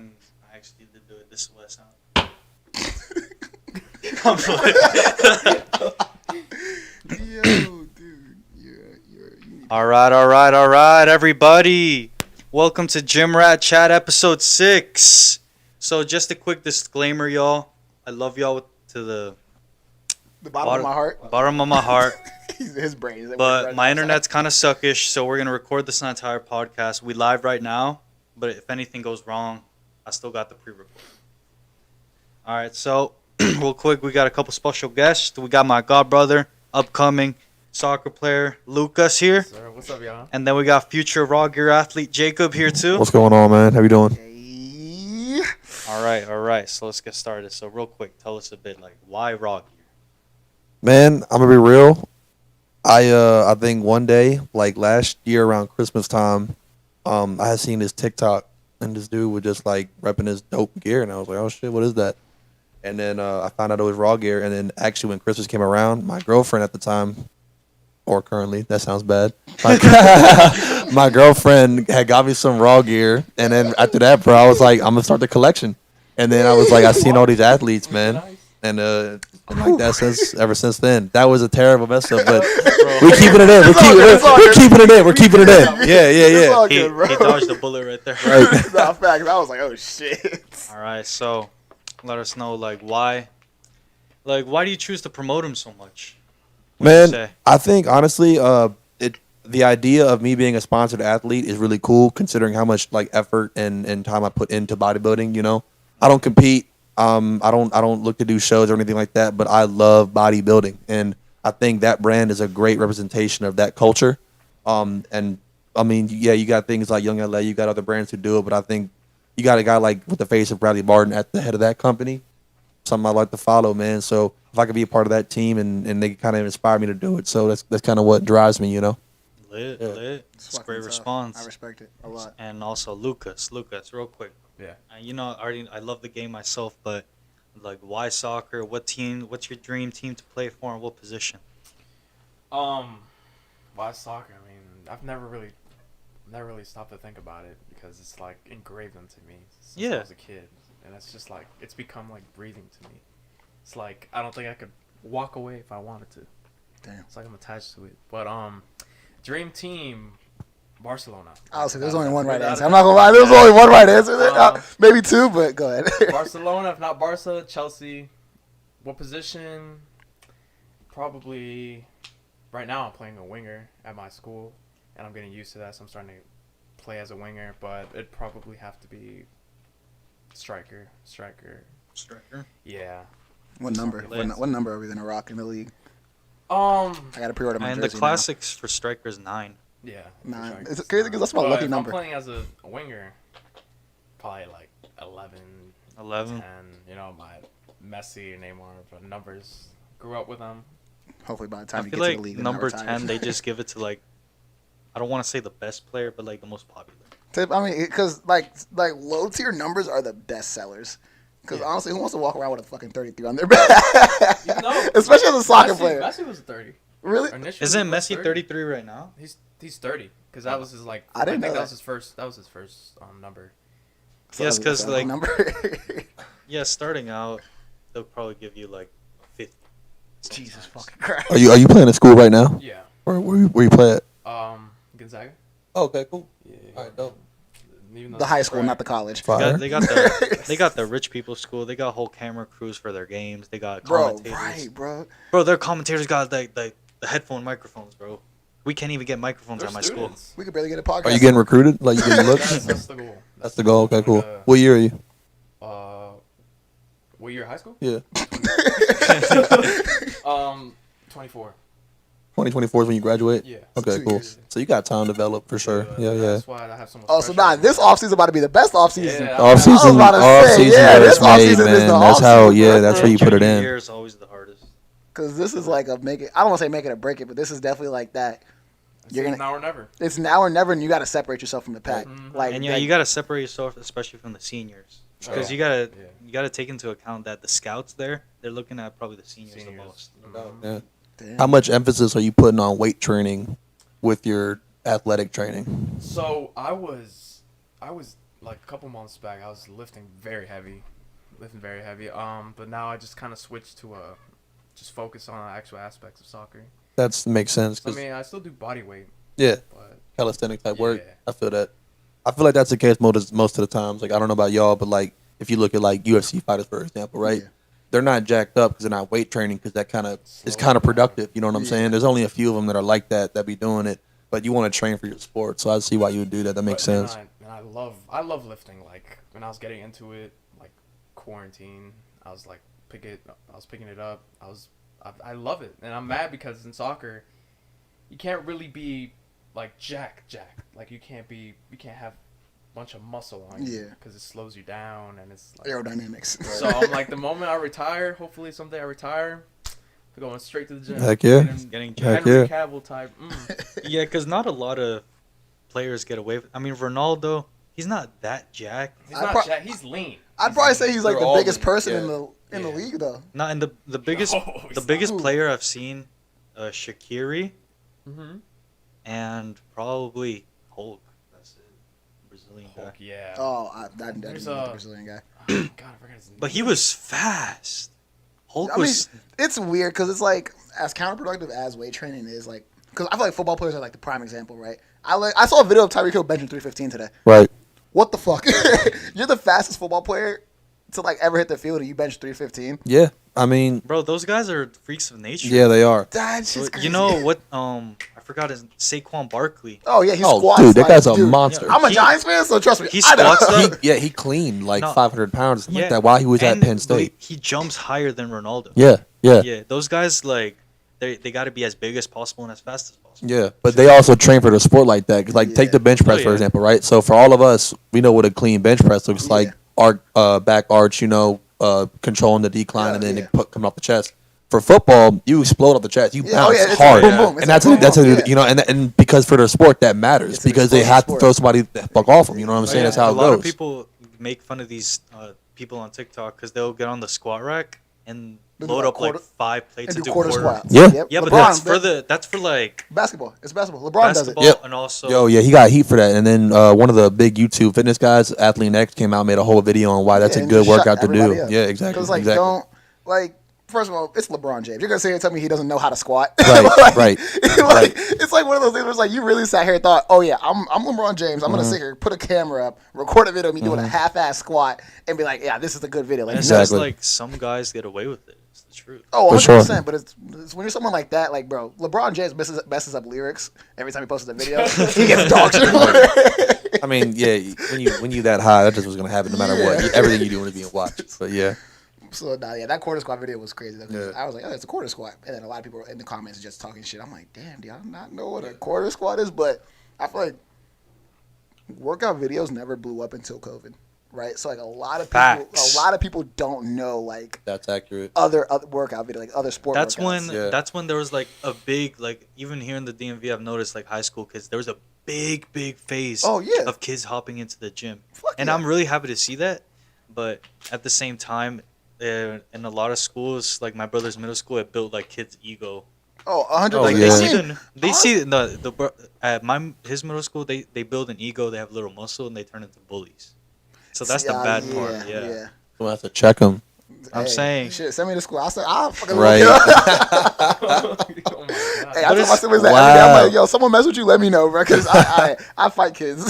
time I actually did do it. This is what I sound. Yo, dude, you All right, everybody. Welcome to Gym Rat Chat episode 6. So just a quick disclaimer, y'all. I love y'all to the bottom of my heart. Bottom of my heart. His brain is But my internet's kind of suckish, so we're going to record this entire podcast. We live right now, but if anything goes wrong, I still got the pre-record. All right, so real quick, we got a couple special guests. We got my godbrother, upcoming soccer player Lucas here. Yes, sir. What's up, y'all? And then we got future Raw Gear athlete Jacob here too. What's going on, man? How you doing? Hey. All right. So let's get started. So real quick, tell us a bit like why Raw Gear? Man, I'm gonna be real. I think one day, like last year around Christmas time, I had seen this TikTok and this dude was just like repping his dope gear, and I was like, oh shit, what is that? And then I found out it was Raw Gear, and then actually when Christmas came around, my girlfriend at the time, or currently, that sounds bad. My girlfriend had got me some Raw Gear, and then after that, bro, I was like, I'm gonna start the collection. And then I was like, I seen all these athletes, man, and been like that ever since then. That was a terrible mess up, but we're keeping it in. We're keeping it in. We're keeping it in. Yeah. It's all He, good, bro. he dodged the bullet right there. Right. Nah, facts. I was like, oh shit. All right, so let us know like why do you choose to promote him so much? What do you Man, say? I think honestly, the idea of me being a sponsored athlete is really cool, considering how much like effort and time I put into bodybuilding. You know, I don't compete. I don't look to do shows or anything like that, but I love bodybuilding, and I think that brand is a great representation of that culture. And I mean, yeah, you got things like Young LA, you got other brands who do it, but I think you got a guy like with the face of Bradley Martin at the head of that company. Something I like to follow, man. So if I could be a part of that team and they kind of inspire me to do it, so that's kind of what drives me, you know. Lit. It's a fucking great tough. response. I respect it a lot. And also Lucas, real quick. Yeah. You know, I love the game myself, but like, why soccer? What team? What's your dream team to play for, and what position? Why soccer? I mean, I've never really stopped to think about it because it's like engraved into me since I was a kid, and it's just like it's become like breathing to me. It's like I don't think I could walk away if I wanted to. Damn. It's like I'm attached to it. But dream team, Barcelona. Honestly, there's only one right answer. I'm not gonna lie. There's only one right answer. Maybe two, but go ahead. Barcelona, if not Barca, Chelsea. What position? Probably. Right now, I'm playing a winger at my school, and I'm getting used to that. So I'm starting to play as a winger, but it'd probably have to be striker. Striker. Yeah. What number? What number are we gonna rock in the league? Um. I gotta pre-order my And jersey the classics for strikers 9. Yeah. Nah, striker. it's crazy because that's my But lucky if number. I'm playing as a winger, probably like 11, 11. 10. You know, my Messi, Neymar numbers. Grew up with them. Hopefully by the I time you feel get to like the league, number 10, they just give it to like, I don't want to say the best player, but like the most popular. I mean, because like low tier numbers are the best sellers. Because Yeah. honestly, who wants to walk around with a fucking 33 on their back? Even though Especially as a soccer Messi, player. Messi was 30. Really? Initially, Isn't he was Messi 33 right now? He's 30 because that was his like. I didn't think know that that. was his first. That was his first number. Yes, 'cause, So, like- number. Yeah, starting out, they'll probably give you like 50. Jesus sometimes. fucking Christ. Are you playing at school right now? Yeah. Or where you play at? Gonzaga. Oh, okay, cool. Yeah. All right, dope. Even though The it's high school, track. not the college. Fire. They got the rich people school. They got whole camera crews for their games. They got Bro, commentators. right, bro. Bro, their commentators got the headphone microphones, bro. We can't even get microphones They're at my school. students. We could barely get a podcast. Are you getting recruited? Like you getting looks? That's the goal. That's the goal. Okay, cool. Uh, What year are you? What year? High school? Yeah. 24. 2024 is when you graduate? Yeah. Okay, 2 cool. years. So you got time to develop for sure. Yeah, yeah. That's why I have so much. Oh, so pressure. this offseason about to be the best offseason. Yeah. Off I was season, about to say, yeah, where this it's made, offseason is man. the That's how. offseason, Yeah, bro. that's where you put it Junior in. year is always the hardest. Because this is like a make it. I don't want to say make it or break it, but this is definitely like that. It's You're gonna. now or never. It's now or never, and you got to separate yourself from the pack. Mhm. Like, And like, you gotta separate yourself, especially from the seniors, because Yeah. you gotta take into account that the scouts they're looking at probably the seniors. the most. Mhm. Yeah. damn. How much emphasis are you putting on weight training with your athletic training? So I was like a couple months back, I was lifting very heavy. But now I just kind of switched to just focus on actual aspects of soccer. That makes sense. So, I mean, I still do body weight, Yeah, but calisthenic type work. Yeah. I feel that. I feel like that's the case most of the times. Like I don't know about y'all, but like if you look at like UFC fighters for example, right? Yeah. They're not jacked up because they're not weight training because that kind of is Slow kind of down. productive. You know what I'm Yeah. saying? There's only a few of them that are like that be doing it. But you want to train for your sport, so I see why you would do that. That makes and sense. I love lifting. Like when I was getting into it, like quarantine, I was picking it up. I love it, and I'm mad because in soccer, you can't really be like jack. Like you can't have a bunch of muscle on you Yeah. because it slows you down and it's like. Aerodynamics. So I'm like, the moment I retire, hopefully someday I retire, I'm going straight to the gym. Heck yeah. Getting Heck jacked. Henry yeah. Cavill type. Yeah, because not a lot of players get away with. I mean, Ronaldo, he's not that jacked. He's I not pro- jack. He's lean. I'd probably say he's like They're the all biggest lean, person yeah. in the Yeah. league though. Not in the biggest No, the he's biggest not. player I've seen, Shaqiri, Mm-hmm. and probably Hulk. That's it, Brazilian guy. Hulk, yeah. Oh, that There's the Brazilian guy. God, I forgot his name. But he was fast. Hulk I mean, was. it's weird because it's like as counterproductive as weight training is, like because I feel like football players are like the prime example, right? I saw a video of Tyreek Hill benching 315 today. Right. What the fuck? You're the fastest football player to like ever hit the field, and you bench 315. Yeah. I mean, Bro, those guys are freaks of nature. yeah, they are. That's just crazy. You know what? I forgot his Saquon Barkley. Oh yeah, he Oh, squats. dude, that like, guy's a dude, monster. I'm a He- Giants fan, so trust me. he I know. squats He cleaned like No. 500 pounds or something Yeah, like that while he was at and Penn State. He jumps higher than Ronaldo. Yeah. Yeah, those guys like they got to be as big as possible and as fast as possible. Yeah, but they also train for the sport like that. 'Cause, like, take the bench press, Oh, for yeah. example, right? So, for all of us, we know what a clean bench press looks like. Our back arch, controlling the decline and then Yeah. it coming off the chest. For football, you explode off the chest. You Yeah, bounce it's hard. boom, boom. It's And that's boom, that's boom, yeah. and because for the sport that matters It's an because they explosive have to sport. throw somebody the fuck off them. You know what I'm saying? Yeah, That's how a it lot goes. of people make fun of these people on TikTok because they'll get on the squat rack and They'll do load like up like quarter- 5 plates and do quarter. quarter squats. Yeah. Yep. Yeah, but LeBron, that's for like basketball. It's basketball. LeBron basketball does it. Yep. and also Yo, yeah, he got heat for that. And then one of the big YouTube fitness guys, Athlete X, came out made a whole video on why that's Yeah, a and good just shut workout to do. everybody up. Yeah, exactly. Because like exactly. don't like. First of all, it's LeBron James. You're gonna sit here and tell me he doesn't know how to squat? Right, Like, right, like, right. It's like one of those things where it's like you really sat here and thought, oh yeah, I'm LeBron James. I'm Mm-hmm. gonna sit here, put a camera up, record a video of me doing a half-ass squat, and be like, yeah, this is a good video. Like, it's no. just Exactly. like some guys get away with it. It's the truth. Oh, For 100%. sure. But it's when you're someone like that, like bro, LeBron James messes up lyrics every time he posts a video. He gets dog shit. I mean, yeah, when you that high, that just was gonna happen no matter what. Yeah. Everything you do is being watched. But yeah, So nah, yeah, that quarter squat video was crazy. Though, 'cause Yeah. I was like, oh, it's a quarter squat, and then a lot of people in the comments just talking shit. I'm like, damn, do y'all not know what a quarter squat is? But I feel like workout videos never blew up until COVID, right? So like Facts. a lot of people don't know like that's accurate. other workout video, like other sport. That's workouts. when Yeah. that's when there was like a big like even here in the DMV I've noticed like high school kids there was a big phase Oh, yeah. of kids hopping into the gym. Fuck And yeah. I'm really happy to see that, but at the same time in a lot of schools like my brother's middle school it built like kids ego. Oh, 100%. Like yeah. they see at his middle school they build an ego, they have little muscle and they turn into bullies. So that's the bad part. Yeah. We'll have to check them. I'm saying- shit. Send me to school. I'll fucking Right. look it up. Oh my God. Hey, I tell my it's- siblings that every day. I'm Wow. like, yo, someone mess with you, let me know, bro, because I fight kids.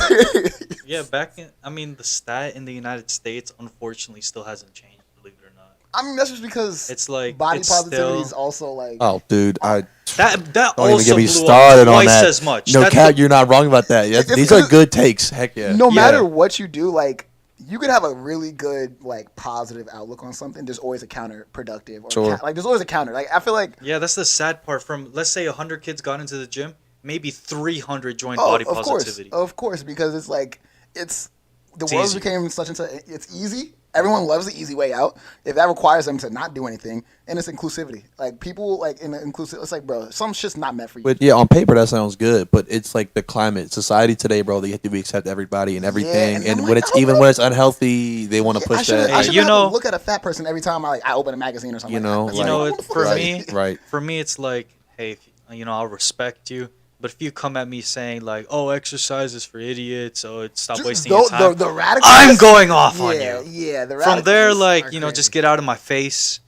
Yeah, the stat in the United States unfortunately still hasn't changed, believe it or not. I mean, that's just because It's like body it's positivity still, is also like. Oh, dude, that don't also even get me blew up started on twice that. as much. No, That's Cat, the- you're not wrong about that. Yeah, It's these are because- good takes. Heck yeah. No Yeah. matter what you do, like you could have a really good like positive outlook on something. There's always a counterproductive, or Sure. like there's always a counter. Like I feel like Yeah, that's the sad part. From let's say 100 kids got into the gym, maybe 300 joined oh, body of positivity. course, because it's like it's the It's world easy. became such and such. It's easy. Everyone loves the easy way out. If that requires them to not do anything, and it's inclusivity. Like people like in the inclusive, it's like bro, some shit's not meant for you. But yeah, on paper that sounds good, but it's like the climate, society today, bro. They have to accept everybody and everything, and and I'm when like, it's I even don't when it's unhealthy, they want to I push should that. I Hey, should you have know- to look at a fat person every time I open a magazine or something. You know, like that. You know, Like, it, what the for fuck? me, right. for me, it's like, hey, if, I'll respect you, But if you come at me saying like, "Oh, exercise is for idiots," stop Dude, wasting your time, the radicals. I'm going off on Yeah, you. yeah. The From there, radicals like, are just crazy. get out of my face.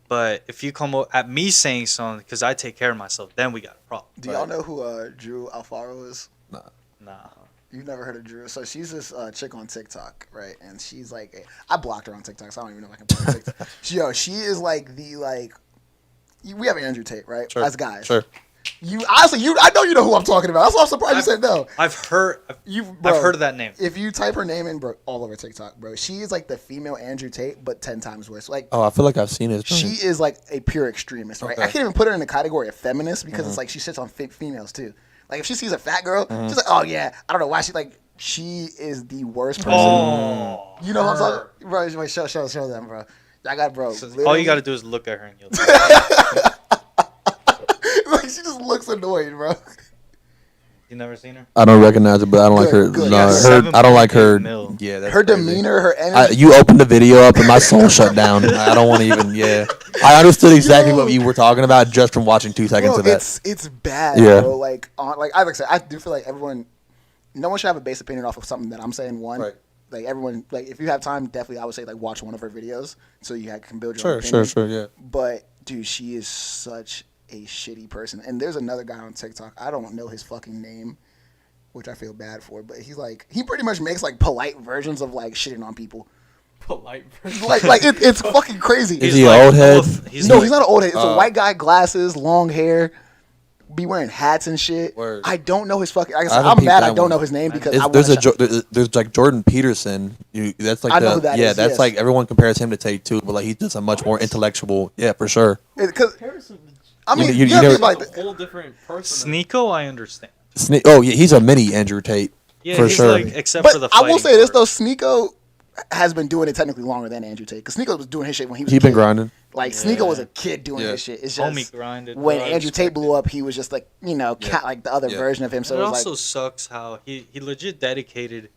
But if you come at me saying something because I take care of myself, then we got a problem. Do y'all know who Drew Alfaro is? Nah. You've never heard of Drew? So she's this chick on TikTok, right? And she's like, I blocked her on TikTok, so I don't even know if I can put her on TikTok. She is like we have Andrew Tate, right? Sure. As guys. Sure. I know you know who I'm talking about. That's why I'm surprised you said no. I've heard of that name. If you type her name in, bro, all over TikTok, bro, she is like the female Andrew Tate, but 10 times worse. Like, Oh, I feel like I've seen it. she is like a pure extremist, right? I Okay. can't even put her in the category of feminist because it's like she sits on females too. Like if she sees a fat girl, she's like, oh yeah, I don't know why she is the worst person. Oh. You know what I'm talking, bro? Wait, show them, bro. I got bro. So all literally- you got to do is look at her and you'll. like she just looks annoyed, bro. You never seen her? I don't recognize it, but I don't like her. Good. No, Yeah, I don't like her. 7.8 mil. Yeah, that's Her crazy. demeanor, her energy. You opened the video up and my soul shut down. I don't want to even. Yeah, I understood exactly what you were talking about just from watching 2 seconds Bro, of that. it's bad, Yeah. bro. Like I said, I do feel like no one should have a base opinion off of something that I'm saying. Right. Like everyone, like if you have time, definitely I would say like watch one of her videos so you can build your own Sure, opinion. yeah. But dude, she is such a shitty person. And there's another guy on TikTok. I don't know his fucking name, which I feel bad for. But he pretty much makes like polite versions of like shitting on people. Polite version. It's fucking crazy. Is he an old head? He's not an old head. It's a white guy, glasses, long hair, be wearing hats and shit. Word. I don't know his fucking. Like I I said, haven't I'm peeped mad that I don't one. know his name because there's like Jordan Peterson. That's like I know who that is, that's yes. like everyone compares him to Tate too, but like he does a much more intellectual. Yeah, for sure. Because Harrison, I mean, You you never- think like a whole different person. Sneeko, I understand. Oh yeah, he's a mini Andrew Tate. Yeah, For he's sure. like, except but for the I will fighting say this part. though, Sneeko has been doing it technically longer than Andrew Tate. Because Sneeko was doing his shit when he was. He's a kid. been grinding. Like Yeah. Sneeko was a kid doing Yeah. his shit. It's just Homie grinded. when bro, I Andrew Tate respect blew it. up, he was just like like the other Yeah. version of him. So it it was also like sucks how he legit dedicated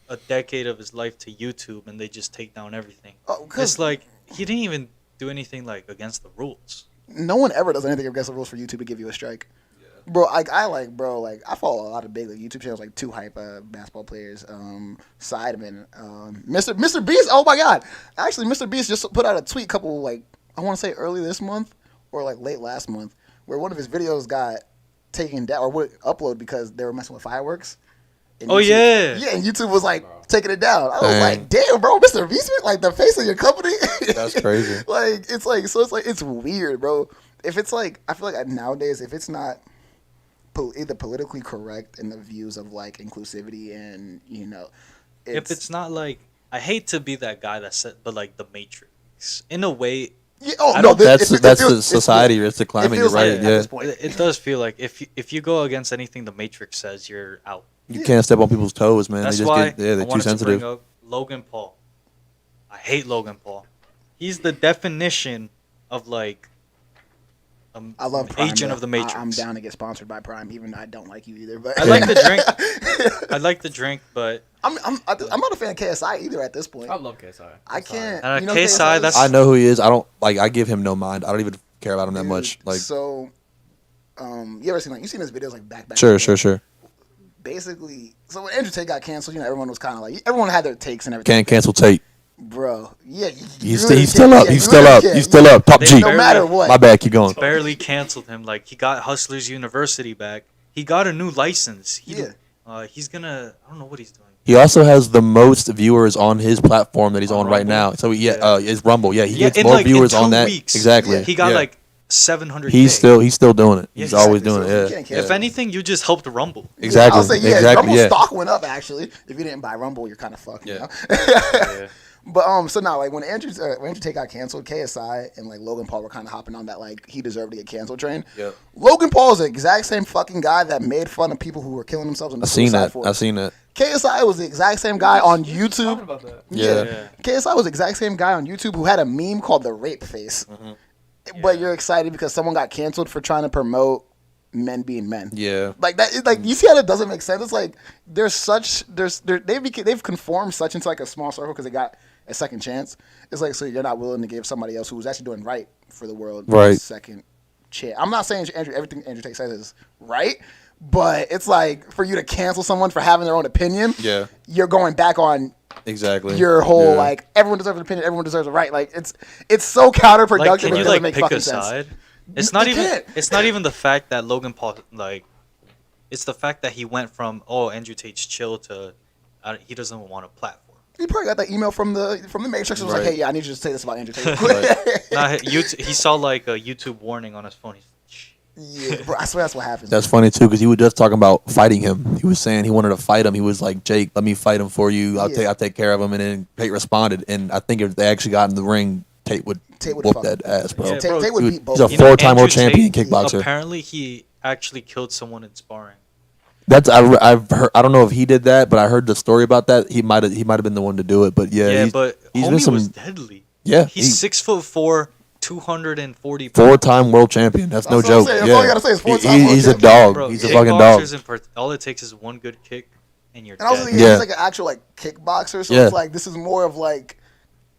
a decade of his life to YouTube and they just take down everything. oh, It's because like he didn't even do anything like against the rules. no one ever does anything against the rules for YouTube to give you a strike. Bro, I follow a lot of big like, YouTube channels like Two Hype basketball players, Sidemen, Mr. Beast. Oh my God, actually, Mr. Beast just put out a tweet couple like I want to say early this month or like late last month where one of his videos got taken down or would upload because they were messing with fireworks. And Oh, YouTube- yeah. and YouTube was like taking it down. I was Dang. like, damn, bro, Mr. Beast, like the face of your company. That's crazy. It's weird, bro. If it's like I feel like nowadays if it's not either politically correct in the views of like inclusivity and If it's not like, I hate to be that guy that said, but like the Matrix, in a way, yeah, oh I no, don't- this- That's it feels- the society. It's the climate. You're feels like right. it at Yeah, this point. it does feel like if you go against anything the Matrix says, you're out. you can't step on people's toes, man. That's they just why they're I too wanted to sensitive. bring up Logan Paul. I hate Logan Paul. He's the definition of like I love Prime, agent though. of the Matrix. I'm down to get sponsored by Prime, even though I don't like you either. But I like the drink. I like the drink, but I'm not a fan of KSI either at this point. I love KSI. I can't. And you know KSI, is? that's- I know who he is. I don't like. I give him no mind. I don't even care about him that much. Like, so. You ever seen you seen his videos like back? sure. Basically, so when Andrew Tate got canceled, everyone was kind of like everyone had their takes and everything. Can't cancel Tate. Bro, yeah, He's still up. He's still up. He's still up. Top They G. No matter what. My bad. Keep going. barely canceled him. Like he got Hustlers University back. He got a new license. He's gonna. I don't know what he's doing. He also has the most viewers on his platform that he's on right Rumble? now. So Yeah. it's Rumble. Yeah, he Yeah, gets in, more like, in viewers 2 on that. weeks. Exactly. He got Yeah. like 700. He's still doing it. Yeah, He's always exactly. doing So you it. can't Yeah. If anything, you just helped Rumble. Exactly. I'll say Exactly. Rumble's Yeah. stock went up actually. If you didn't buy Rumble, you're kind of fucked. You Yeah. know? Yeah. But so now like when Andrew Tate got canceled, KSI and like Logan Paul were kind of hopping on that like he deserved to get canceled train. Yep. Logan Paul is the exact same fucking guy that made fun of people who were killing themselves in the I seen Suicide that. Force. I seen that. KSI was the exact same guy on Talking YouTube. about that. Yeah. Yeah. KSI was the exact same guy on YouTube who had a meme called the rape face. But Yeah. you're excited because someone got canceled for trying to promote men being men. Yeah. Like that, like you see how that doesn't make sense. It's like they've conformed such into like a small circle because they got a second chance. It's like so you're not willing to give somebody else who's actually doing right for the world Right. second I'm not saying everything Andrew Tate says is right, but it's like for you to cancel someone for having their own opinion. Yeah. You're going back on Exactly. your whole Yeah. like everyone deserves an opinion, everyone deserves a right. Like it's so counterproductive. Like, can it you doesn't like make pick fucking a sense. side? It's not You even. can't. It's not even the fact that Logan Paul like. It's the fact that he went from Andrew Tate's chill to he doesn't want a platform. He probably got that email from the Matrix. It was like, Right. hey, yeah, I need you to say this about Andrew Tate. Nah, he saw like a YouTube warning on his phone. He's like, "Shh." Yeah, bro, I swear that's what happens. That's funny too, because he was just talking about fighting him. He was saying he wanted to fight him. He was like, "Jake, let me fight him for you. I'll take care of him." And then Tate responded, and I think if they actually got in the ring, Tate would whoop fuck that ass, bro. Yeah, Tate would Dude, beat both. he's a of them. four-time world Andrew champion Tate, kickboxer. Apparently, he actually killed someone in sparring. That's I've heard. I don't know if he did that, but I heard the story about that. He might have been the one to do it. But yeah, But he's homie been some was deadly. yeah. He's 6'4", 240 pounds. four-time world champion. That's no That's what I'm joke. saying. That's Yeah. all you gotta say is four-time world He's a champion. dog. Bro, He's a fucking dog. kickboxers all it takes is one good kick, and you're And also, dead. he's Yeah. like an actual like kickboxer, so Yeah. it's like this is more of like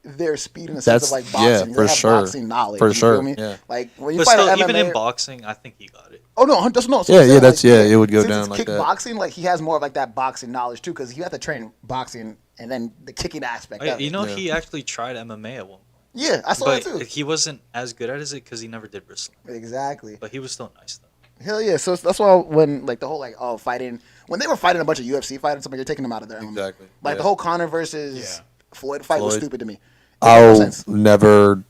their speed in the sense of like boxing. yeah, They for have sure. boxing knowledge. For you sure, Feel me? yeah. Like when you But fight still, an even MMA, in boxing, I think he got it. Oh no, that's no. Yeah, yeah, that's it would go since down it's like that. kickboxing, like he has more of like that boxing knowledge too, because you have to train boxing and then the kicking aspect. of it. You know, Yeah. he actually tried MMA at one point. Yeah, I saw that But too. he wasn't as good at it because he never did wrestling. Exactly. But he was still nice though. Hell yeah. So that's why when like the whole like fighting when they were fighting a bunch of UFC fighters, somebody you're taking them out of their element. Exactly. Like Yeah. the whole Conor versus Floyd fight was Floyd. stupid to me. It made no I'll sense. never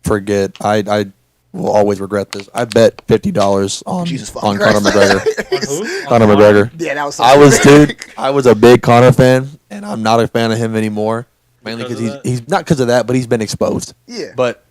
forget. I will always regret this. I bet $50 on Jesus fucking Conor Christ. McGregor. Conor McGregor. Yeah, that was. So I was stupid. dude. I was a big Conor fan, and I'm not a fan of him anymore. Mainly Because because of he's not because of that, but he's been exposed. Yeah. But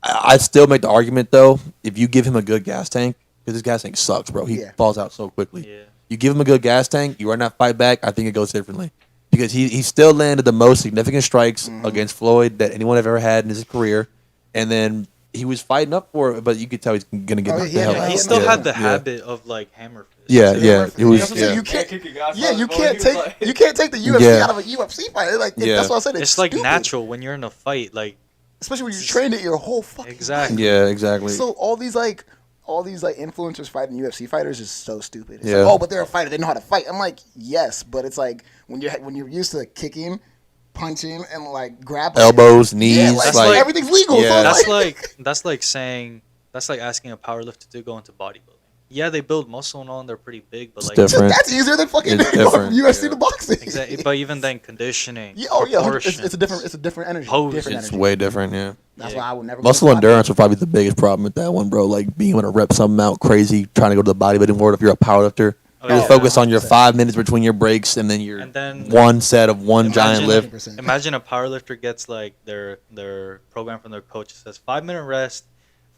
I still make the argument though. If you give him a good gas tank, because his gas tank sucks, bro. He Yeah. falls out so quickly. Yeah. You give him a good gas tank, you run that fight back. I think it goes differently because he still landed the most significant strikes Mm-hmm. against Floyd that anyone have ever had in his career, and then he was fighting up for it. But you could tell he's gonna get Oh, knocked yeah, the hell yeah, out. He still yeah. had the Yeah. habit of like hammer fist. Yeah, too. yeah. It was. That's what I'm saying, Yeah. you can't. Kick your guys Yeah, out you of the can't ball, take he was like- you can't take the UFC Yeah. out of a UFC fight. Like Yeah. that's what I said. It's like stupid. natural when you're in a fight. Like especially when you trained it your whole fucking Exactly. Yeah, exactly. life. So all these influencers fighting UFC fighters is so stupid. It's Yeah. like, oh, but they're a fighter. They know how to fight. I'm like, yes, but it's like when you're used to kicking, punching, and like grappling, Elbows, knees, yeah, like, like- everything's legal. Yeah. So that's like saying that's like asking a powerlifter to go into bodybuilding. Yeah, they build muscle and all, and they're pretty big, but It's like different. that's easier than fucking It's different, UFC yeah. to boxing. exactly. But even then, conditioning. Yeah, oh yeah, 100%. proportions. It's a different energy. Pose. Different It's energy. way different. Yeah. That's Yeah. why I would never. Muscle go to endurance would probably be the biggest problem with that one, bro. Like being able to rep something out crazy, trying to go to the bodybuilding world if you're a powerlifter. Oh, You're yeah. focused on your 100%. 5 minutes between your breaks and then your And then one set of one giant Imagine- lift. 100%. Imagine a powerlifter gets like their program from their coach. It says 5-minute rest,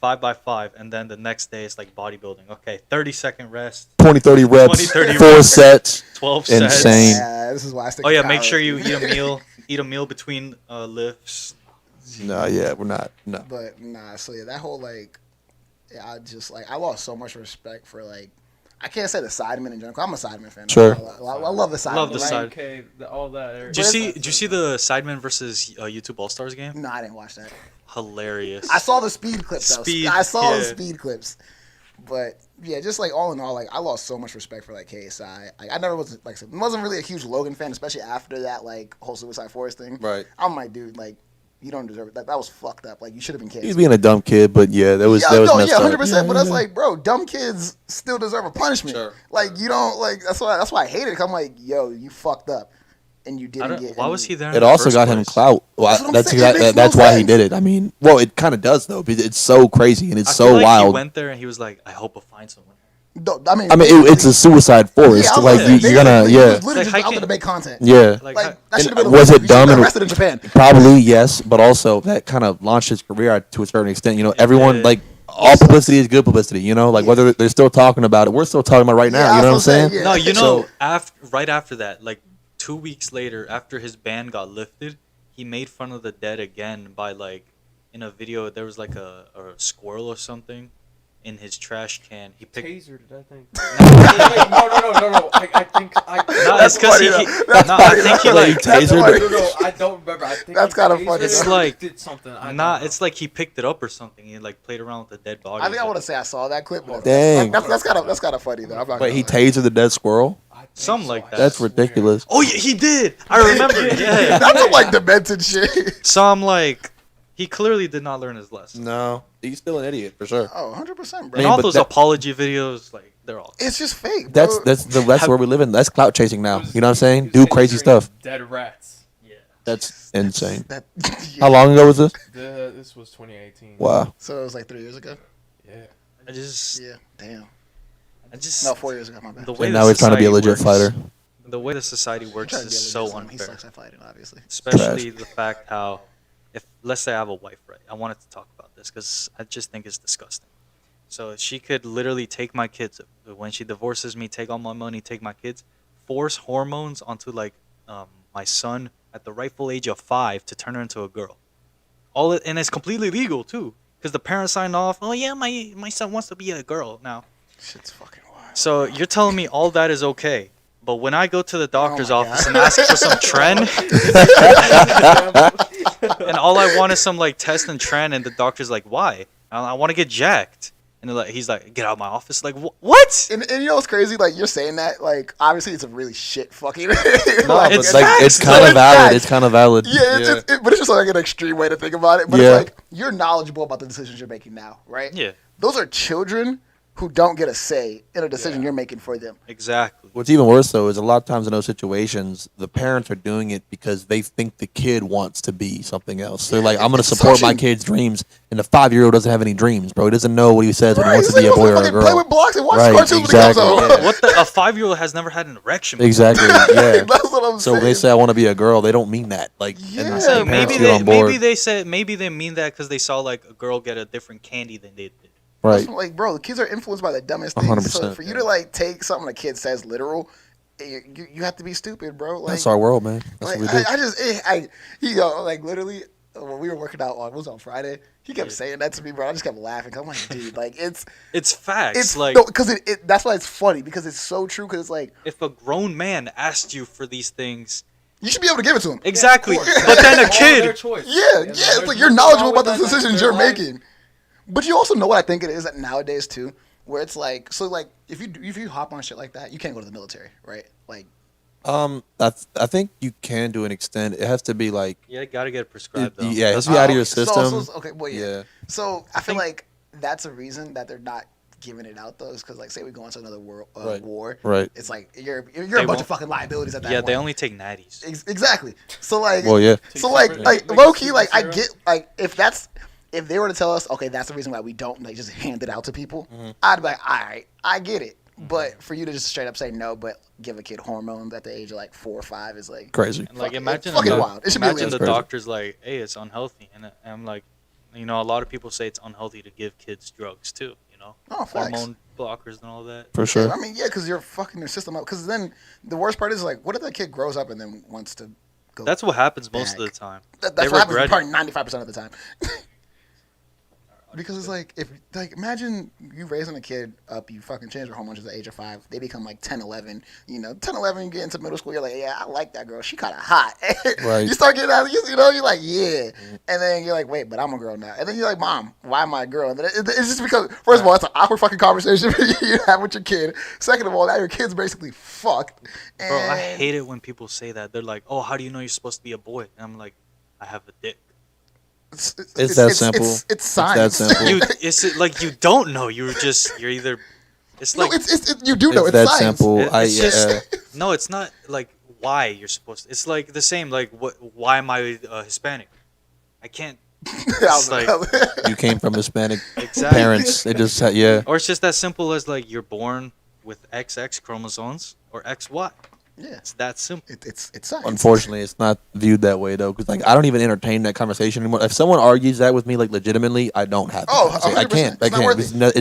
5x5, and then the next day it's like bodybuilding. Okay, 30-second rest, 20, 30 reps, 20, 30 4 reps. sets. 12 sets. Insane. Yeah, this is why I stick. Oh to yeah, make power. sure you eat a meal between lifts. No, yeah, we're not. No. But nah, so yeah, that whole like, yeah, I lost so much respect for like, I can't say the Sidemen in general. 'Cause I'm a Sidemen fan. Sure. I love the Sidemen. Love the right? Side- Okay, all that. Did you see the Sidemen versus YouTube All Stars game? No, I didn't watch that. Hilarious. I saw the speed clips though. Speed, I saw the yeah. speed clips. But yeah, just like all in all, like I lost so much respect for like KSI. Like I never wasn't really a huge Logan fan, especially after that like whole Suicide Forest thing. Right. I'm like, dude, like you don't deserve it. That was fucked up. Like you should have been He was canceled. being a dumb kid, but yeah, that was Yeah, messed up. 100%. But that's Yeah. like, bro, dumb kids still deserve a punishment. Sure. Like you don't like that's why I hate it. 'Cause I'm like, yo, you fucked up, and you I didn't don't, get. why was he there? in It the also first got him place? clout. Well, That's what I'm that's saying. It makes that's no why he sense. did it. I mean, well, it kind of does though. Because it's so crazy and it's I so feel like wild. He went there and he was like, "I hope I find someone." I mean, it's a suicide forest. Yeah, I was like gonna say, you're gonna, basically, he yeah, was literally Like, just I out there can- to make content. yeah. Like, Like that should have been. was it he dumb should've been and- arrested in Japan? Probably yes, but also that kind of launched his career to a certain extent. You know, everyone did. like all publicity is good publicity. You know, like whether they're still talking about it, we're still talking about it right now. Yeah, You know what I'm that's what I'm saying? saying, No, Yeah. you know, So- right after that, like 2 weeks later, after his ban got lifted, he made fun of the dead again by like in a video. There was like a squirrel or something, in his trash can. He picked. Tasered it, I think. Wait, no. I think I. No, it's because he. That's No, funny. I think he Like, like. That's tasered funny. No, I don't remember. I think That's he kinda tasered funny. it It's or like- did something. I don't Nah, know. it's like he picked it up or something. He like played around with the dead body. I think I want to say I saw that clip. But Dang. That's kind of funny though. I'm not Wait, he gonna lie. tasered the dead squirrel? I think something like that. That's swear. ridiculous. Oh yeah, he did. I remember. Yeah. That's some like demented shit. So I'm like, he clearly did not learn his lesson. No, he's still an idiot for sure. Oh, 100%, bro. And Man, all but those that- apology videos, like they're all. It's just fake. Bro. That's where we live in. That's clout chasing now. You know what I'm saying? He Do was crazy tasering stuff. Dead rats. Yeah. That's insane. That, How long ago was this? This was 2018. Wow. So it was like 3 years ago. Yeah. I just. Yeah. Damn. I just. No, 4 years ago. My bad. The way And the now he's trying to be a society legit works- fighter. The way the society He works tried to be a is so legit son. He unfair. sucks at fighting, obviously. Especially the fact how, if let's say I have a wife, right? I wanted to talk about this because I just think it's disgusting. So she could literally take my kids when she divorces me, take all my money, take my kids, force hormones onto like my son at the rightful age of 5 to turn her into a girl. And it's completely legal too, because the parents signed off. Oh yeah, my son wants to be a girl now. Shit's fucking wild. So you're telling me all that is okay, but when I go to the doctor's my office God. and ask for some tren, and all I want is some like test and tren, and the doctor's like, "Why? I want to get jacked." And they're like, he's like, "Get out of my office!" Like, what? And you know what's crazy? Like you're saying that, like obviously it's a really shit fucking. No, it's but facts, like it's though. kind of It's valid. facts. It's kind of valid. Yeah, but it's just like an extreme way to think about it. But Yeah. it's like you're knowledgeable about the decisions you're making now, right? Yeah, Those are children who don't get a say in a decision you're making for them. exactly. What's even worse though is a lot of times in those situations, the parents are doing it because they think the kid wants to be something else. They're like, "I'm going to It's support my assumption. kid's dreams," and the 5-year-old doesn't have any dreams, bro. He doesn't know what he says when he Right, wants he's to be a like, boy or a fucking girl. play with blocks and watch Right, cartoons when he comes exactly, home. yeah. What the? A 5-year-old has never had an erection. before. Exactly. Yeah. That's what I'm So saying. when they say I want to be a girl, they don't mean that. Like, Yeah. and So the parents maybe get on board. maybe they mean that because they saw like a girl get a different candy than they did. Right. Like, bro, the kids are influenced by the dumbest things. 100%, So for you to yeah. like take something a kid says literal, you have to be stupid, bro. Like, That's our world, man. That's like what we do. I just, you know, like literally when we were working out on, it was on Friday. He kept Yeah. saying that to me, bro. I just kept laughing. 'Cause I'm like, dude, like It's facts. it's like no, because that's why it's funny because it's so true. Because it's like if a grown man asked you for these things, you should be able to give it to him. exactly. Of course. But then a All their kid, choice. Yeah, And yeah. there's It's like you're nothing knowledgeable wrong about the with that. That's decisions their you're life. making. But you also know what I think it is that nowadays too, where it's like so like if you hop on shit like that, you can't go to the military, right? Like I think you can to an extent. It has to be like, yeah, gotta get it prescribed though. yeah, it has to be out of your so- system. okay, well, yeah. Yeah. So I feel think- like that's a reason that they're not giving it out though, is because like say we go into another world Right. war, Right. It's like you're They a bunch won't- of fucking liabilities at that Yeah, point. they only take natties. Exactly. So like, Well, yeah. so like, Take like separate- low make key, super like I serum. get like if they were to tell us, okay, that's the reason why we don't like just hand it out to people, Mm-hmm. I'd be like, all right, I get it. But for you to just straight up say no, but give a kid hormones at the age of like 4 or 5 is like Crazy. And like Fucking- imagine, it's fucking the, wild. It should be imagine illegal. the Crazy. doctor's like, "Hey, it's unhealthy," and I'm like, you know, a lot of people say it's unhealthy to give kids drugs too. You know, Oh, facts. hormone blockers and all that. For sure. I mean, yeah, because you're fucking your system up. Because then the worst part is like, what if that kid grows up and then wants to go? That's what happens most of Back. the time. That's they what happens regret probably it. 95% of the time. Because it's like if like imagine you raising a kid up, you fucking change their hormones at the age of 5. They become like 10, 11. You know, 10, 11, you get into middle school. You're like, yeah, I like that girl. She kind of hot. Right. You start getting out. You know, you're like, yeah. And then you're like, wait, but I'm a girl now. And then you're like, mom, why am I a girl? And then it's just because first of all, it's an awkward fucking conversation you have with your kid. Second of all, now your kid's basically fucked. And Bro, I hate it when people say that. They're like, "Oh, how do you know you're supposed to be a boy?" And I'm like, "I have a dick." It's that simple. It's that science. simple. You, it's like you don't know. You're either. It's No, like it's you do know. It's It's that science. simple. It's just- Yeah. no, it's not like why you're supposed to. It's like the same. Like what? Why am I Hispanic? I can't. I was like- You came from Hispanic Exactly. parents. It just yeah. Or it's just as simple as like you're born with XX chromosomes or XY. yeah, It's that simple. it's science. Unfortunately, it's not viewed that way though, because like I don't even entertain that conversation anymore. If someone argues that with me, like legitimately, I don't have. the Oh, conversation. I 100%. can't. I It's not can't. worth It's, it. no,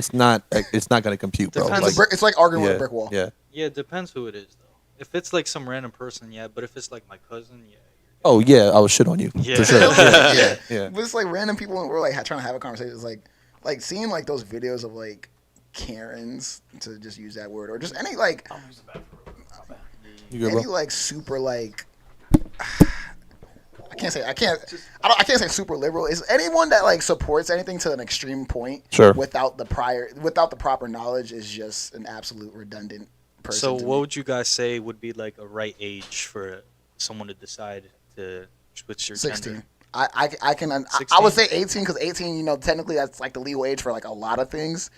it's not going to compute, bro. Depends. Like, It's, a brick, it's like arguing with yeah, a brick wall. yeah. Yeah, it depends who it is though. If it's like some random person, yeah. But if it's like my cousin, yeah. Oh yeah, I would shit on you Yeah. for sure. yeah. Yeah, yeah. But it's like random people in the world like trying to have a conversation. It's like like seeing like those videos of like Karens, to just use that word, or just any like I'm using that for my bad. You good, any bro? like super like I can't say super liberal. Is anyone that like supports anything to an extreme point Sure. without the proper knowledge is just an absolute redundant person. So to what me. would you guys say would be like a right age for someone to decide to switch their 16. gender? I can I 16? would say 18 because 18, you know, technically that's like the legal age for like a lot of things.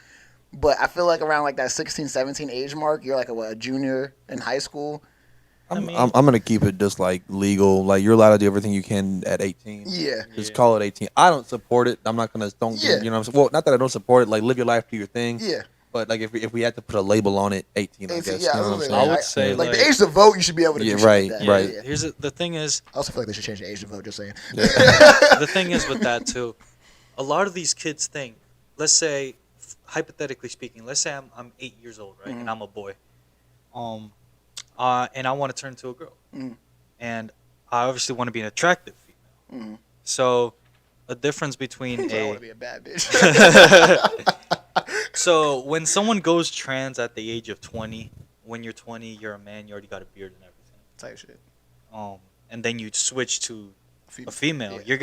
But I feel like around like that 16, 17 age mark, you're like a junior in high school. I'm, mean- I'm gonna keep it just like legal. Like you're allowed to do everything you can at 18. Yeah. Just Yeah. call it 18. I don't support it. I'm not gonna Yeah. you know what I'm saying? Well, not that I don't support it. Like live your life, do your thing. Yeah. But like if we had to put a label on it, 18. I 18, guess. yeah, You know what I'm was saying? gonna I would say, say, like, the like- age to vote, you should be able to Yeah, do shit right, like that. right. Yeah. Here's the thing is, I also feel like they should change the age to vote. Just saying. the thing is with that too, a lot of these kids think, let's say, hypothetically speaking, let's say I'm 8 years old, right, Mhm. and I'm a boy, and I want to turn to a girl, Mhm. and I obviously want to be an attractive female. Mhm. So, a difference between I want a to be a bad bitch. so when someone goes trans at the age of 20, when you're 20, you're a man, you already got a beard and everything. Type shit. And then you switch to a female, Yeah. you're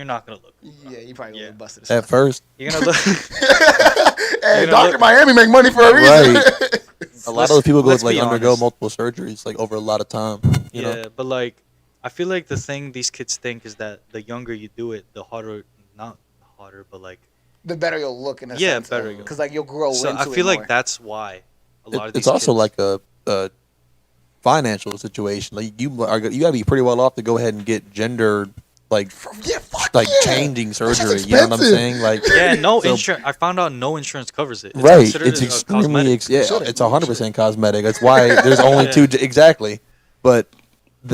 not gonna look. Yeah, you probably Yeah. would busted At first, You're gonna look. Hey, You're gonna Doctor look- Miami make money for a reason. Right. a lot of those people go let's like be undergo honest. multiple surgeries like over a lot of time. You Yeah, know. but like, I feel like the thing these kids think is that the younger you do it, the harder, not harder, but like, The better you'll look in a Yeah, sense. better you'll Because like you'll grow so into I feel it like more. that's why a lot of these It's also kids, like a financial situation. Like you gotta be pretty well off to go ahead and get gender like Yeah, fuck like yeah. changing That shit's surgery. You know what I'm expensive. saying? Like yeah, no So- insurance. I found out no insurance covers it. It's right. considered It's a extremely cosmetic. yeah. Shouldn't. It's 100% cosmetic. That's why there's only Yeah. two exactly. But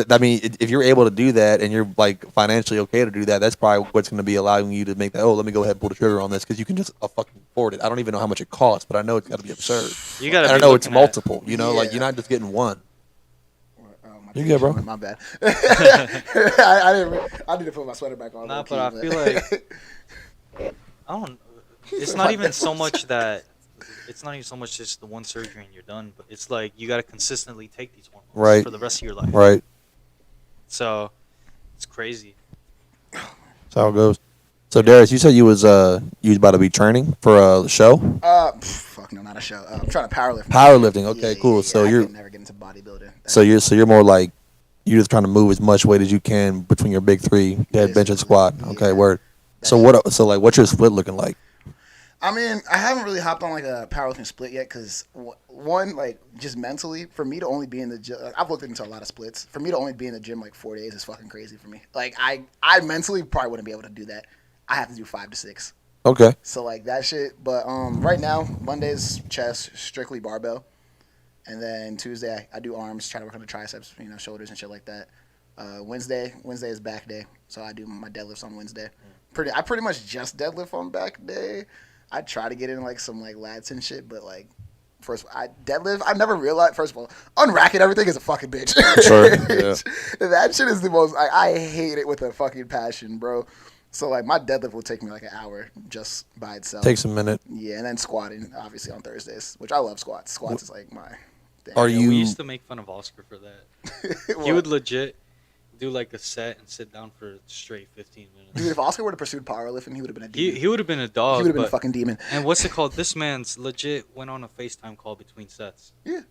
I mean, if you're able to do that and you're like financially okay to do that, that's probably what's going to be allowing you to make that. Oh, let me go ahead and pull the trigger on this because you can just fucking afford it. I don't even know how much it costs, but I know it's got to be absurd. You gotta. And I be know it's looking at- multiple. You know, like Yeah. you're not just getting one. Oh, my You thing good, is bro? showing. My bad. I need to put my sweater back on. Nah, low-key, but I feel like I don't. It's not even so much that. It's not even so much just the one surgery and you're done, but it's like you gotta consistently take these hormones Right. for the rest of your life. Right. So, it's crazy. That's how it goes. So Darius, you said you was about to be training for a show, fuck no, not a show. I'm trying to powerlift. powerlifting. Okay, Yeah, cool. yeah, So I you're can never get into bodybuilding. so you're more like you're just trying to move as much weight as you can between your big three: dead, bench, and squat. Okay, Yeah. word. So what's your split looking like? I mean, I haven't really hopped on like a powerlifting split yet because one, like just mentally, for me to only be in the gym, I've looked into a lot of splits. For me to only be in the gym like 4 days is fucking crazy for me. Like I mentally probably wouldn't be able to do that. I have to do 5 to 6. Okay. So like that shit. But right now, Monday's chest, strictly barbell, and then Tuesday I do arms, try to work on the triceps, shoulders and shit like that. Wednesday is back day, so I do my deadlifts on Wednesday. I pretty much just deadlift on back day. I try to get in like some like lats and shit, but like first I deadlift. I never realized. First of all, unracking everything is a fucking bitch. Sure, yeah. That shit is the most. I hate it with a fucking passion, bro. So like my deadlift will take me like an hour just by itself. Takes a minute. Yeah, and then squatting obviously on Thursdays, which I love squats. Squats is like my thing. Are Yeah, you- We used to make fun of Oscar for that. He would legit do like a set and sit down for straight 15 minutes. Dude, if Oscar would have pursued powerlifting, he would have been a demon. He would have been a He dog. would have been a but- fucking demon. And what's it called? This man's legit went on a FaceTime call between sets. Yeah.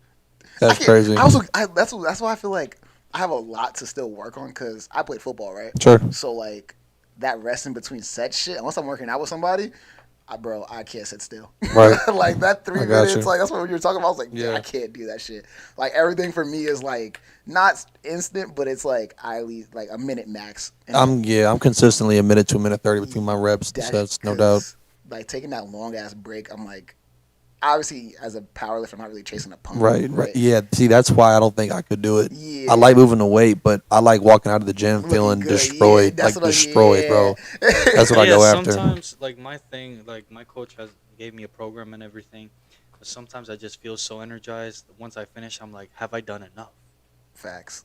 That's I can't- crazy. That's why I feel like I have a lot to still work on because I played football, right? Sure. So like that rest in between set shit, unless I'm working out with somebody, I can't sit still. Right. Like that 3 I got minutes, you. like that's what you were talking about. I was like, yeah, Yeah. I can't do that shit. Like everything for me is like not instant, but it's like I leave like a minute max. And I'm consistently a minute to a minute 30 between my reps and that- sets, no doubt. 'cause, Like taking that long ass break, I'm like, obviously as a powerlifter, I'm not really chasing a pump. Right. Yeah. See, that's why I don't think I could do it. Yeah. I like moving the weight, but I like walking out of the gym Looking feeling good. destroyed, Yeah, that's like what destroyed, bro. That's what I Yeah, go after. sometimes like my thing, like my coach gave me a program and everything, but sometimes I just feel so energized. Once I finish, I'm like, have I done enough? Facts.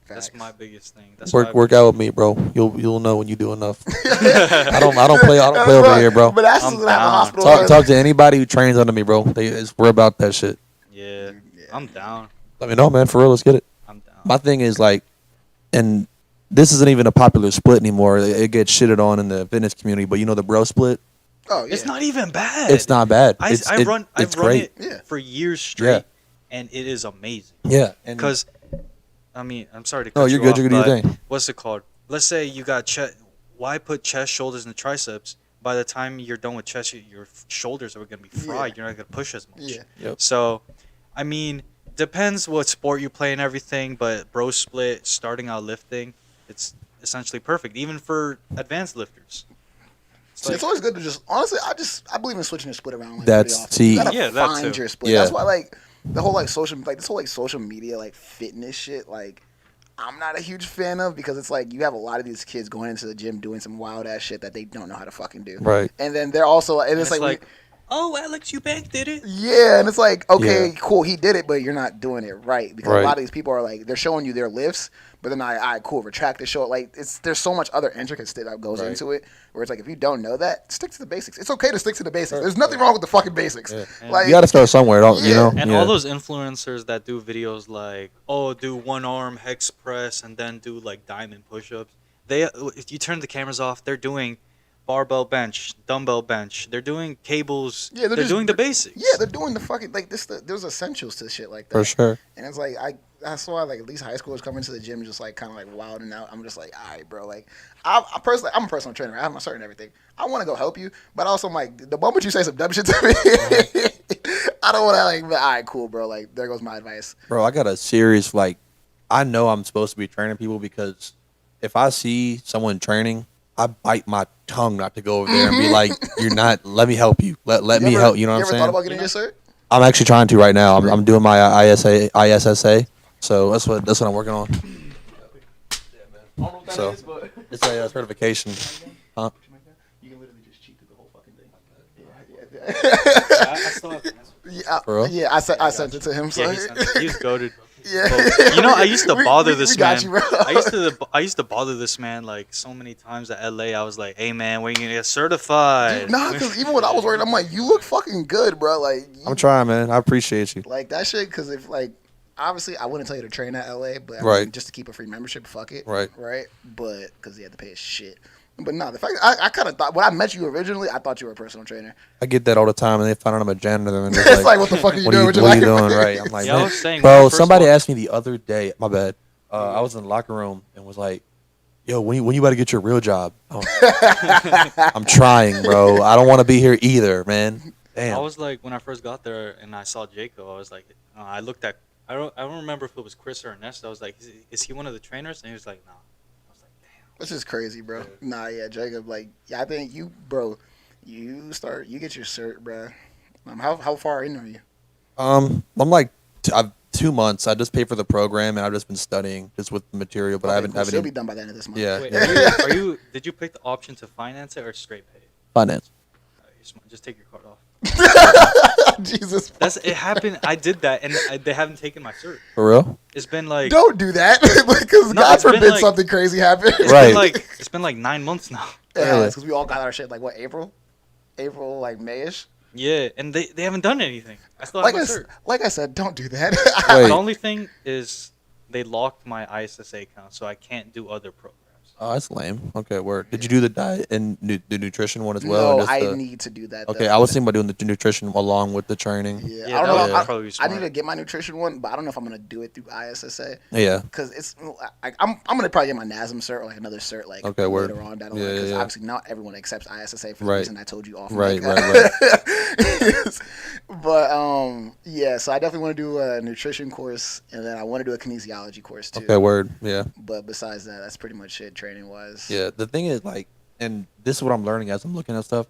That's Facts. my biggest thing. That's Work out with me, bro. You'll know when you do enough. I don't play over here, bro. But that's I'm just what happened. down. Hospital. Talk to anybody who trains under me, bro. We're about that shit. Yeah, Yeah. I'm down. Let me know, man. For real, let's get it. I'm down. My thing is like, and this isn't even a popular split anymore. It gets shitted on in the fitness community, but you know the bro split. Oh yeah. It's not even bad. It's not bad. I've run great. it Yeah. for years straight, Yeah. and it is amazing. Yeah, and Because, I mean, I'm sorry to cut no, you're you good. off, You're good. Do your but thing. what's it called? Let's say you got chest. Why put chest, shoulders, and triceps? By the time you're done with chest, your shoulders are going to be fried. Yeah. You're not going to push as much. Yeah. Yep. So, I mean, depends what sport you play and everything, but bro split, starting out lifting, it's essentially perfect, even for advanced lifters. See, it's always good to just honestly. I believe in switching your split around. Like, That's- pretty often. see- You gotta Yeah, that find too. your split. Yeah. That's why like the whole like social like this whole like social media like fitness shit like. I'm not a huge fan of because it's like you have a lot of these kids going into the gym doing some wild ass shit that they don't know how to fucking do. Right. And then they're also and it's It's like, like, oh, Alex Eubank did it. yeah, and it's like, okay, Yeah. cool, he did it, but you're not doing it right because Right. a lot of these people are like they're showing you their lifts, but then all right, cool, retract the show. Like there's so much other intricate stuff that goes Right. into it where it's like if you don't know that, stick to the basics. It's okay to stick to the basics. There's nothing wrong with the fucking basics. Yeah. Like You got to start somewhere, don't you Yeah. know? And Yeah. all those influencers that do videos like, oh, do one arm hex press and then do like diamond push-ups. If you turn the cameras off, they're doing barbell bench, dumbbell bench. They're doing cables. Yeah, they're just- doing the basics. yeah, they're doing the fucking like this. There's essentials to shit like that. for sure. And it's like that's why like at least high schoolers come into the gym just like kind of like wilding out. I'm just like, all right, bro. Like I'm a personal trainer. I have my cert and everything. I want to go help you, but also I'm like the moment you say some dumb shit to me, I don't want to like. All right, cool, bro. Like there goes my advice. Bro, I got a serious like. I know I'm supposed to be training people because if I see someone training, I bite my tongue not to go over there and be like, "You're not. Let me help you. Let me help." You know what I'm You ever saying? thought about getting your cert? I'm actually trying to right now. I'm doing my ISSA, so that's what I'm working on. So it's a certification. Huh? You can literally just cheat through the whole fucking thing. I still have to answer. Yeah, For real? yeah. I sent it to him. So Yeah, he's goaded. yeah. You know, I used to bother this we got man. you, bro. I used to bother this man like so many times at LA. I was like, "Hey man, when you gonna get certified?" Nah, because even when I was worried, I'm like, you look fucking good, bro. Like, I'm trying, man. I appreciate you. like that shit. Because if like, obviously, I wouldn't tell you to train at LA, but I Right. mean, just to keep a free membership, fuck it. Right. Right. But because you had to pay a shit. But no, the fact I kind of thought when I met you originally, I thought you were a personal trainer. I get that all the time, and they find out I'm a janitor, and It's like, what the fuck are you what doing are with you, your what are you life? doing? Right? I'm like, Yeah, I man. was saying, when I Bro, first somebody walked- asked me the other day. My bad. I was in the locker room and was like, "Yo, when you about to get your real job?" Oh. I'm trying, bro. I don't want to be here either, man. Damn. I was like, when I first got there and I saw Jacob, I was like, I looked at, I don't remember if it was Chris or Ernesto. I was like, is he one of the trainers? And he was like, no. I was like, damn. This is crazy, bro. Nah, yeah, Jacob. Like, yeah, I think you, bro. You get your cert, bro. How far in are you? I'm like, I've 2 months. I just paid for the program, and I've just been studying just with the material, but I haven't Cool. So you'll be even done by the end of this month. Yeah. Wait, yeah. are you? Did you pick the option to finance it or straight pay? finance. Just take your card off. Jesus. That's it happened. I did that, and they haven't taken my cert. For real? It's been like Don't do that because No, God it's been forbid like- something crazy happens. Right. it's been like 9 months now. Yeah, Really? because we all got our shit like what April, like Mayish. Yeah, and they haven't done anything. I still have Like my I, cert. like I said, don't do that. Wait. The only thing is they locked my ISSA account, so I can't do other programs. Oh, that's lame. Okay, word. Did you do the diet and the nutrition one as well? no, and just I the- need to do that. Okay, though. I was thinking about doing the nutrition along with the training. Yeah, Yeah, I don't know. that would probably be I smart. need to get my nutrition one, but I don't know if I'm gonna do it through ISSA Yeah. because it's like I'm gonna probably get my NASM cert or like another cert like Okay, word. later on down the Yeah, line because yeah, yeah. obviously not everyone accepts ISSA for the Right. reason I told you off. Right, mic. right, But yeah, so I definitely want to do a nutrition course and then I want to do a kinesiology course too. Okay, word. Yeah. But besides that, that's pretty much it training wise. Yeah. The thing is, like, and this is what I'm learning as I'm looking at stuff.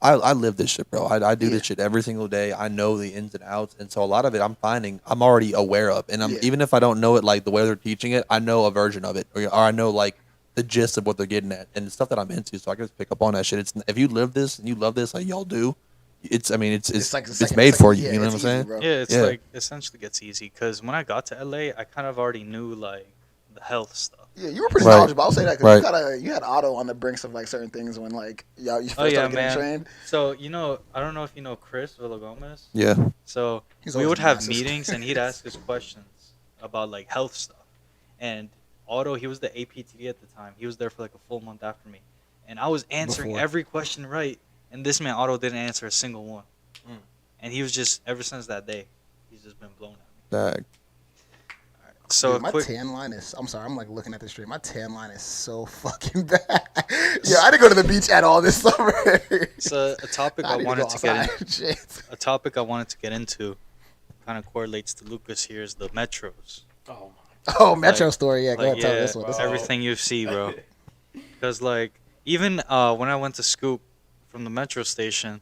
I live this shit, bro. I do Yeah. this shit every single day. I know the ins and outs, and so a lot of it I'm finding I'm already aware of, and Yeah. even if I don't know it like the way they're teaching it, I know a version of it, or I know like the gist of what they're getting at, and the stuff that I'm into. So I can just pick up on that shit. It's if you live this and you love this like y'all do, it's it's made for you. yeah, You know what I'm it's saying? easy, bro. Yeah, it's Yeah. like essentially gets easy because when I got to LA, I kind of already knew like the health stuff. Yeah, you were pretty Right. knowledgeable. I'll say that because Right. you had Otto on the brinks of like certain things when like you first Oh yeah, started getting man. trained. So I don't know if you know Chris Villagomez. Yeah. So He's we always would have massive. meetings and he'd ask us questions about like health stuff. And Otto, he was the APTD at the time. He was there for like a full month after me, and I was answering Before. every question right, and this man Otto didn't answer a single one. Mm. And he was just ever since that day, he's just been blown at me. Dag. So Dude, my quick, tan line is. I'm sorry. I'm like looking at the stream. My tan line is so fucking bad. Yo, I didn't go to the beach at all this summer. so a topic I need to wanted go to get in, outside. Shit. a topic I wanted to get into, kind of correlates to Lucas here is the metros. Oh Oh, Metro Like- story. Yeah, go Like, ahead, tell this one. bro. This everything you see, bro. Because like even when I went to Scoop from the metro station,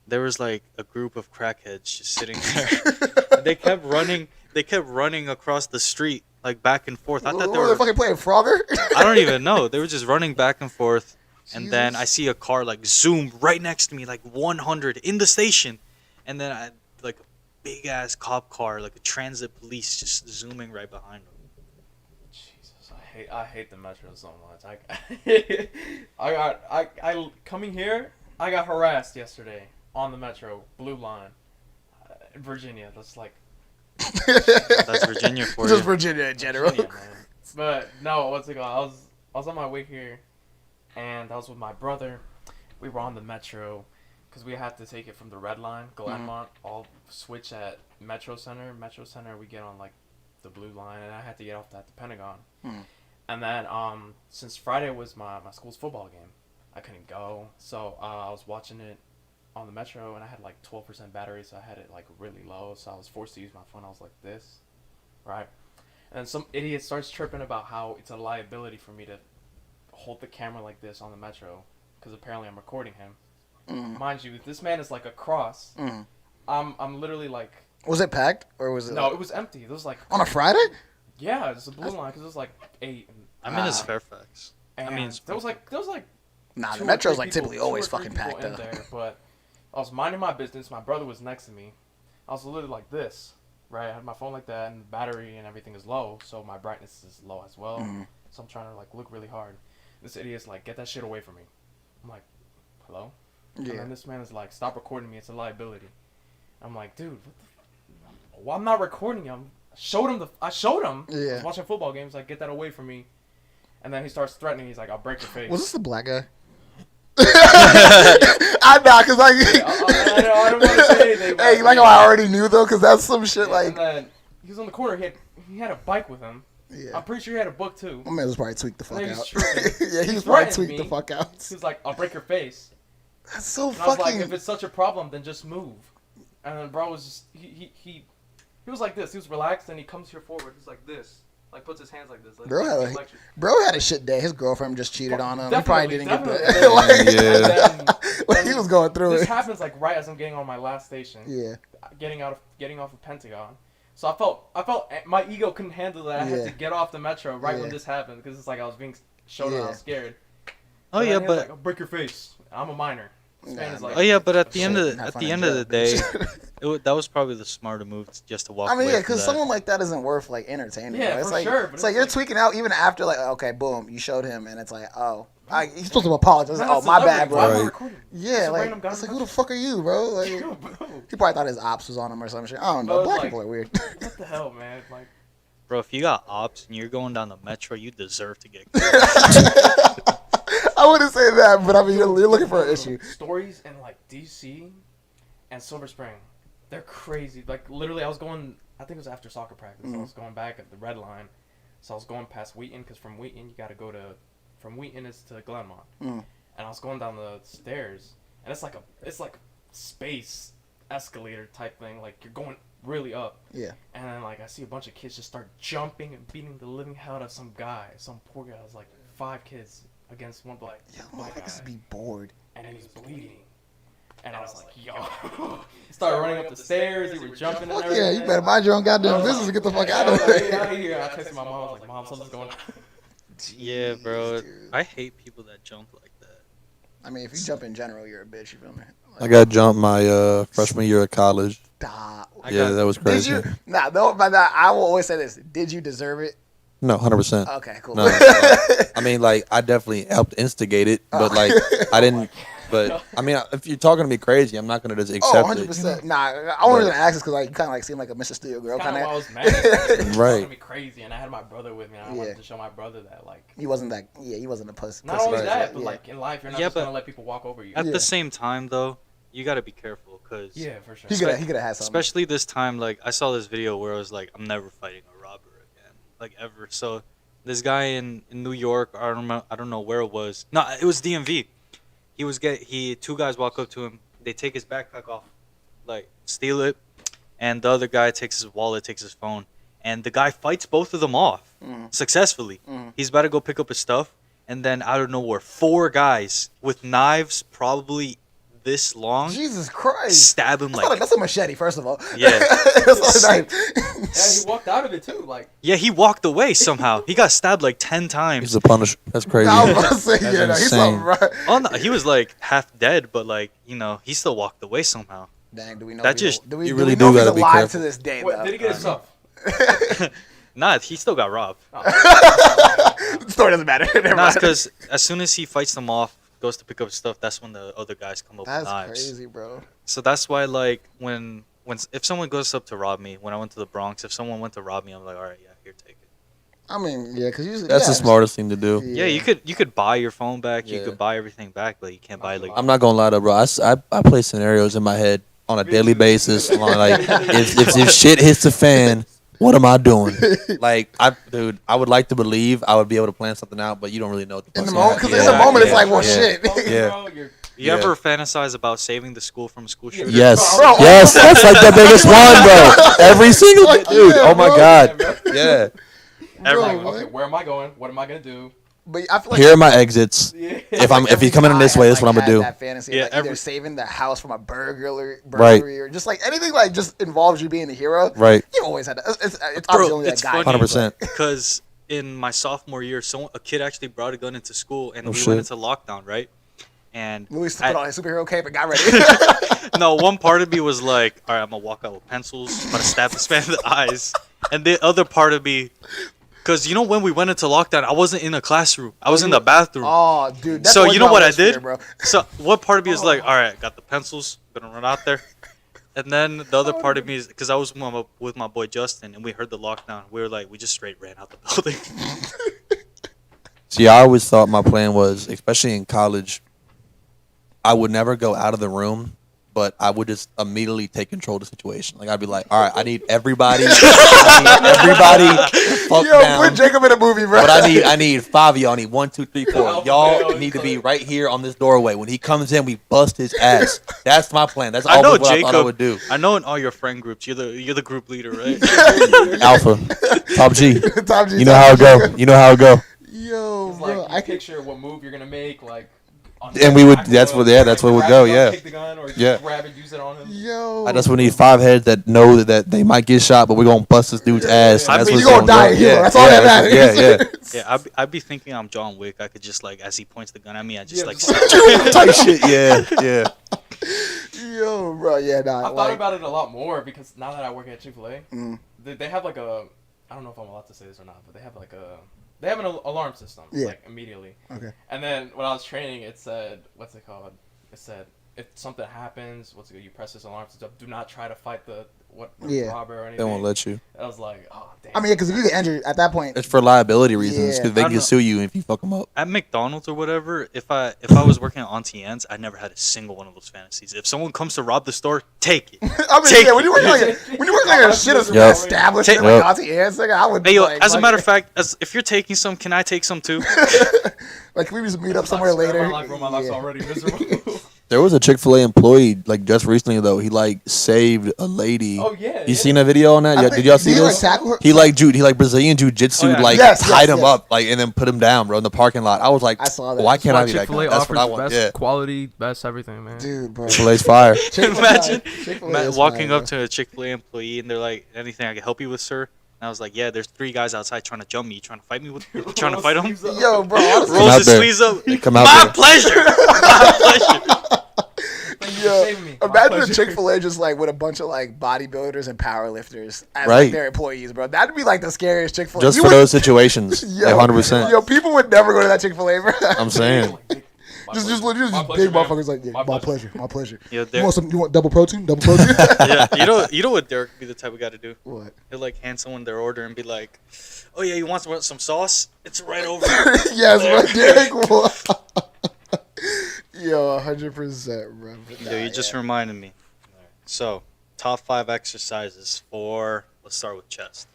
there was like a group of crackheads just sitting there. They kept running. They kept running across the street like back and forth. I thought What they were were. they fucking playing Frogger? I don't even know. They were just running back and forth. And then Jesus. I see a car like zoom right next to me, like 100 in the station, and then I like a big ass cop car, like a transit police, just zooming right behind them. Jesus, I hate the metro so much. I coming here. I got harassed yesterday on the metro, Blue Line, in Virginia. That's like That's Virginia for Just you. Virginia in general. Virginia, man. But no, what's it called? I was on my way here, and I was with my brother. We were on the metro because we had to take it from the red line, Glenmont, all switch at Metro Center. Metro Center, we get on like the blue line, and I had to get off at the Pentagon. Mhm. And then since Friday was my school's football game, I couldn't go, so I was watching it on the metro, and I had like 12% battery, so I had it like really low, so I was forced to use my phone. I was like this, right? And then some idiot starts tripping about how it's a liability for me to hold the camera like this on the metro, because apparently I'm recording him. Mm. Mind you, this man is like across. Mm. I'm literally like, Was it packed or was it? no, it was empty. It was like, On a Friday? yeah, it's a blue line, because it was like 8. I'm in his Ah. Fairfax. And mean, it's there was like Nah, two the or Metro's three like people- typically two or always three fucking people packed in up. there, but I was minding my business. My brother was next to me. I was literally like this, right? I had my phone like that, and the battery and everything is low, so my brightness is low as well. Mhm. So I'm trying to like look really hard. This idiot's like, "Get that shit away from me." I'm like, "Hello?" And Yeah. then this man is like, "Stop recording me. It's a liability." I'm like, "Dude, what the well, I'm not recording him. I showed him. I Yeah. was watching football games. Like, get that away from me." And then he starts threatening. He's like, "I'll break your face." Was this the black guy? I know, cause like, Yeah, I don't want to say anything. but- hey, like how I already knew though, cause that's some shit. Yeah, Like, and then he was on the corner. He had a bike with him. yeah, I'm pretty sure he had a book too. my man was probably tweaked the I fuck think out. he's tripping. Yeah, he He was probably threatened tweaked the me. fuck out. He was like, "I'll break your face." That's so And I was like, fucking. "If it's such a problem, then just move." And then bro was just he was like this. He was relaxed, and he comes here forward. He's like this, like puts his hands like this. Like, Bro had a- lecture. Bro had a shit day. His girlfriend just cheated on him. He probably didn't Definitely, get the definitely. like. And then- When he was going through This it. happens like right as I'm getting on my last station. Yeah, getting off of Pentagon. So I felt my ego couldn't handle that. I had Yeah. to get off the metro right when Yeah. this happened because it's like I was being shown and I Yeah. was scared. Oh And yeah, then he was but like, "I'll break your face." I'm a minor. This man is like, oh yeah, but at the end Shit, of not at funny the end of the joke, day, bitch. that was probably the smarter move just to walk I mean, away yeah, from because that. someone like that isn't worth like entertaining. Yeah, bro. It's for like, sure, but it's like it's you're like- tweaking out even after like, okay, boom, you showed him, and it's like, oh, he's supposed to apologize. "Man, Oh, that's my celebrity. bad, Why am I bro. Right. recording? Yeah, Just a like random guy it's like on who the the fuck are you, bro? Like, metro. Bro, he probably thought his ops was on him or some shit. I don't know. Bro, Black like- people are weird. what the hell, man? Like, Bro, if you got ops and you're going down the metro, you deserve to get killed. I wouldn't say that, but I mean, you're looking for an issue. Stories in like DC and Silver Spring, they're crazy. Like literally, I was going. I think it was after soccer practice. I was going back at the red line, so I was going past Wheaton because from Wheaton you got to go to. From Wheaton is to Glenmont, Mm. and I was going down the stairs, and it's like space escalator type thing. Like you're going really up. Yeah. And then like I see a bunch of kids just start jumping and beating the living hell out of some guy, some poor guy. It was like 5 kids against one black Yo, black guy, motherfuckers be bored. and then he's bleeding. And I was like, yo. He started running up the stairs. He was jumping and Fuck everything. yeah, you better mind your own goddamn I was business like, and get the fuck out I of was like, there. "Get out of here." I texted my mom. I was like, "Mom, something's going on." Yeah, bro. Jeez, dude. I hate people that jump like that. I mean, if you jump in general, you're a bitch. You feel me? I got jumped my freshman year of college. Stop. I Yeah, got- that was Did crazy. you? Nah, no. But I will always say this. Did you deserve it? No, 100%. Okay, cool. No, I mean, like, I definitely helped instigate it, but like, I didn't. But I mean, if you're talking to me crazy, I'm not gonna just accept 100%. Nah, I wanted to ask this because like you kind of like seem like a Mr. Steel girl Kind kind of why I of. was mad. Right. Me crazy, and I had my brother with me, and I Yeah. wanted to show my brother that like. He wasn't that. Yeah, he wasn't a pussy. Not only pussy, that, but yeah. like in life, you're not Yeah, just but gonna let people walk over you. At Yeah. the same time, though, you got to be careful because, Yeah, for sure. he could have had something. especially this time, like I saw this video where I was like, I'm never fighting a robber again, like ever. So this guy in New York, I don't know where it was. No, it was DMV. Two guys walk up to him. They take his backpack off, like steal it, and the other guy takes his wallet, takes his phone, and the guy fights both of them off successfully. He's about to go pick up his stuff, and then out of nowhere, 4 guys with knives, probably this long, Jesus Christ. stab him That's, not like that's a machete, first of all. Yeah. That's not a knife. Yeah, he walked out of it too. Like, yeah. He walked away somehow. He got stabbed like 10 He's times. a Punisher. That's crazy. I was about to say, That's yeah, no, he's insane. something right. Oh no, he was like half dead, but like he still walked away somehow. Dang, do we know? That if he's- just- do we, you do really we know do if he's gotta be alive careful. to this day? what, though? did he get his stuff? Nah, he still got robbed. The story doesn't matter. Never Nah, mind. because as soon as he fights them off, goes to pick up his stuff, that's when the other guys come up That's with knives. crazy, bro. So that's why, like, when if someone goes up to rob me, when I went to the Bronx, if someone went to rob me, I'm like, all right, yeah, here, take it. I mean, yeah, because usually That's the smartest thing to do. Yeah, you could buy your phone back, you Yeah. could buy everything back, but you can't buy like. I'm not gonna lie though, bro. I play scenarios in my head on a daily basis. Like, if shit hits the fan, what am I doing? Like, I would like to believe I would be able to plan something out, but you don't really know what the In the fuck's moment, because gonna in the happen. moment, it's Yeah, like, well, yeah. shit. Yeah. Bro, you're, You Yeah. ever fantasize about saving the school from a school shooting? Yes, Bro, yes, that's like the biggest one, bro. Every single Like, dude. yeah, Oh my bro. god. Yeah. Bro, like, what? okay, where am I going? What am I gonna do? But I feel like Here are my exits. Yeah. If he's coming in this way, that's what I'm gonna do. That fantasy, Yeah, like either every- saving the house from a burglary, Right. or just like anything like just involves you being the hero. Right. You always had that. It's Bro, obviously only it's that guy. funny. 100%. Because in my sophomore year, a kid actually brought a gun into school, and Oh, we shit. went into lockdown, right? And Luis put I- on his superhero cape and got ready. no, one part of me was like, all right, I'm gonna walk out with pencils, I'm gonna stab this man in the eyes, and the other part of me, because when we went into lockdown, I wasn't in a classroom, I was in the bathroom. Oh, dude. That's So always you know my what I worst fear, did? bro. So what part of me is like, all right, got the pencils, gonna run out there, and then the other part of me is because I was with my boy Justin, and we heard the lockdown. We were like, we just straight ran out the building. See, I always thought my plan was, especially in college, I would never go out of the room, but I would just immediately take control of the situation. Like, I'd be like, all right, I need everybody. Fuck Yo, down. put Jacob in a movie, bro. But I need 5 of y'all. I need 1, 2, 3, 4. Alpha Y'all male, need to be included. right here on this doorway. When he comes in, we bust his ass. That's my plan. That's I all know what I Jacob. thought I would do. I know in all your friend groups, you're the group leader, right? Alpha, top G. Tom G. You know how it go. You know how it go. Yo, It's bro. like, I you can picture what move you're gonna make, like. On And we would- back that's wheel, what- yeah, that's what would grab go, the gun, yeah. Kick the gun, or just Yeah. grab it, use it on him. Yo. I just would need 5 heads that know that they might get shot, but we're gonna bust this dude's ass. I And that's mean, what's you gonna die go. here. Yeah, That's all yeah, that matters. Yeah, Yeah, I'd be thinking I'm John Wick. I could just like, as he points the gun at me, I just Yeah, like. just yeah. Type shit. Yeah, yeah. Yo, bro. Yeah, nah. I thought like, about it a lot more because now that I work at Chick-fil-A, Mm. they have like a, I don't know if I'm allowed to say this or not, but they have an alarm system, Yeah. like immediately. Okay. And then when I was training, it said, what's it called? It said, if something happens, you press this alarm system, do not try to fight the Yeah. robber or They anything. won't let you. I was like, oh, damn. I mean, because if you get injured at that point, It's for liability reasons Yeah. because they I can don't sue you if you fuck them up. At McDonald's or whatever, if I was working at Auntie Anne's, I never had a single one of those fantasies. If someone comes to rob the store, take it. I mean, Take yeah, when you work it. like when you work like a shit Yep. establishment Yep. like Auntie Anne's, like, I would. Hey, yo, like, as a like- matter of fact, if you're taking some, can I take some too? like, can we just meet up somewhere later? My life's Yeah. already miserable. There was a Chick-fil-A employee like just recently though. He like saved a lady. Oh, yeah, You yeah. seen a video on that? I Yeah, think- did y'all see did he, like, this? tackle her? He like Brazilian jiu-jitsu, Oh, yeah. like Yes, tied yes, him yes. up, like and then put him down, bro, in the parking lot. I was like, I saw that. why can't I be that Chick-fil-A guy? That's offers what I want. best Yeah, quality, best everything, man. Dude, bro. Chick-fil-A's fire. Imagine Chick-fil-A is walking fire, up to a Chick-fil-A employee and they're like, anything I can help you with, sir? And I was like, yeah, there's 3 guys outside trying to jump me. You trying to fight me? You trying to fight them? bro. Yo, bro. Honestly, Rolls out his there. sleeves up. Come out My there. pleasure. My pleasure. Yeah, saving me. My imagine a pleasure. Chick-fil-A just like with a bunch of like bodybuilders and powerlifters as like Right. their employees, bro. That'd be like the scariest Chick-fil-A. Just You for would- those situations. Yeah, 100%. Yo, people would never go to that Chick-fil-A, bro. I'm saying. just My big pleasure, man. motherfuckers like, yeah, My my pleasure. pleasure, my pleasure. Yeah, You want double protein? Double protein? yeah, you know what Derek would be the type of guy to do? What? He'll like hand someone their order and be like, "Oh yeah, you want some sauce? It's right over here." Yes, bro. Derek will. Yo, 100%, bro. But Yo, nah, you just yeah. reminded me. So, top 5 exercises for. Let's start with chest.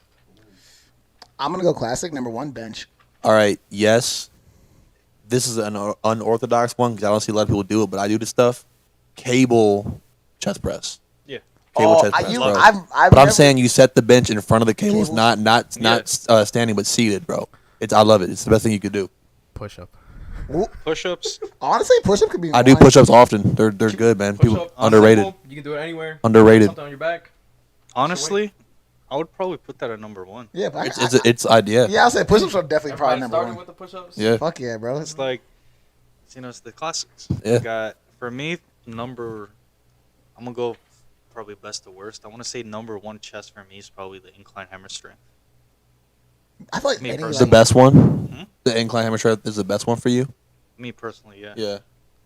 I'm gonna go classic. Number 1, bench. All right, yes. This is an unorthodox one because I don't see a lot of people do it, but I do this stuff. Cable chest press. Yeah. Cable Oh, chest press, bro. I've But I'm never- saying you set the bench in front of the cables, Cables? not standing, but seated, bro. I love it. It's the best thing you could do. Push up. Push-ups. Honestly, push-up could be. I do fine. push-ups often. They're good, man. Push People up. underrated. Simple. You can do it anywhere. Underrated. Something on your back. Honestly, I would probably put that at number 1. Yeah, but It's idea. yeah, I'll say push-ups are definitely Everybody probably number started 1. with the push-ups. Yeah. Fuck yeah, bro. It's like, you know, it's the classics. Yeah. You got, for me, I'm gonna go probably best to worst. I want to say number 1 chest for me is probably the incline hammer strength. I feel like Me any, personally. The like, best one. Hmm? The incline hammer strength is the best one for you. Me personally, yeah. Yeah.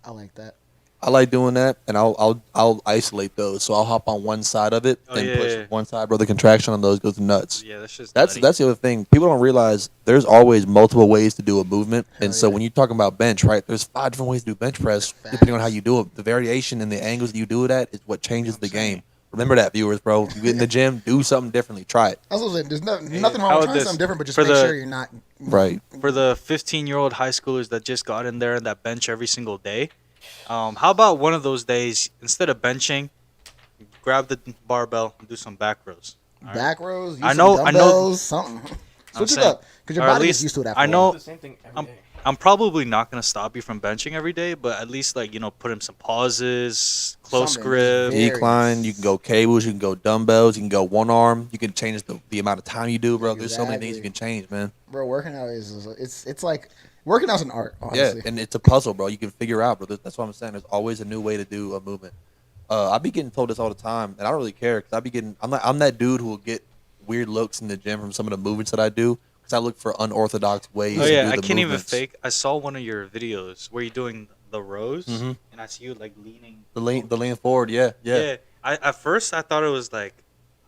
I like that. I like doing that, and I'll isolate those. So I'll hop on one side of it Oh, and yeah, push yeah. one side, bro. The contraction on those goes nuts. Yeah, that's just That's nutty. that's the other thing. People don't realize there's always multiple ways to do a movement, and Hell so yeah. when you're talking about bench, right? There's 5 different ways to do bench press, depending on how you do it. The variation and the angles that you do it at is what changes the game. Remember that, viewers, bro. You get in the gym, do something differently. Try it. That's what I'm saying. There's nothing How wrong with about trying this? something different, but just For make the- sure you're not. Right. For the 15-year-old high schoolers that just got in there and that bench every single day, how about one of those days, instead of benching, grab the barbell and do some back rows? All right? Back rows. Use I some know- dumbbells, something. Switch it saying, up, because your or at body least gets used to it. I After know- a Do the same thing every I'm- day. I'm probably not going to stop you from benching every day, but at least, like, you know, put in some pauses, close Something. grip. Yeah. Decline. You can go cables. You can go dumbbells. You can go one arm. You can change the amount of time you do, bro. There's so many things you Exactly. can change, man. Bro, working out is it's like working out's an art. Honestly. Yeah, and it's a puzzle, bro. You can figure out, bro. That's what I'm saying. There's always a new way to do a movement. I be getting told this all the time, and I don't really care because I be getting. I'm that dude who will get weird looks in the gym from some of the movements that I do because I look for unorthodox ways. Oh, to yeah, do I the can't even movements. fake. I saw one of your videos where you're doing the rows, Mhm. and I see you, like, leaning. the lean forward. Yeah. At first, I thought it was like,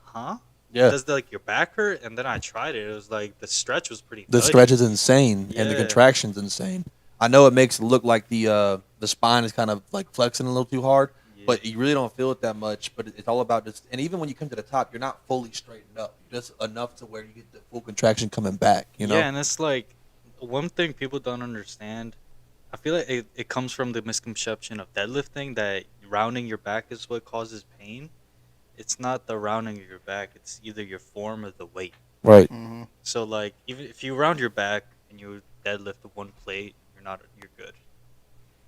huh? Yeah. Does like your back hurt? And then I tried it. It was like the stretch was pretty. The nutty. stretch is insane, and the Yeah. contraction's insane. I know it makes it look like the spine is kind of like flexing a little too hard, Yeah. but you really don't feel it that much. But it's all about just, and even when you come to the top, you're not fully straightened up, just enough to where you get the full contraction coming back. You know? Yeah, and it's like one thing people don't understand. I feel like it comes from the misconception of deadlifting that rounding your back is what causes pain. It's not the rounding of your back. It's either your form or the weight. Right. Mhm. So like even if you round your back and you deadlift one plate, you're good.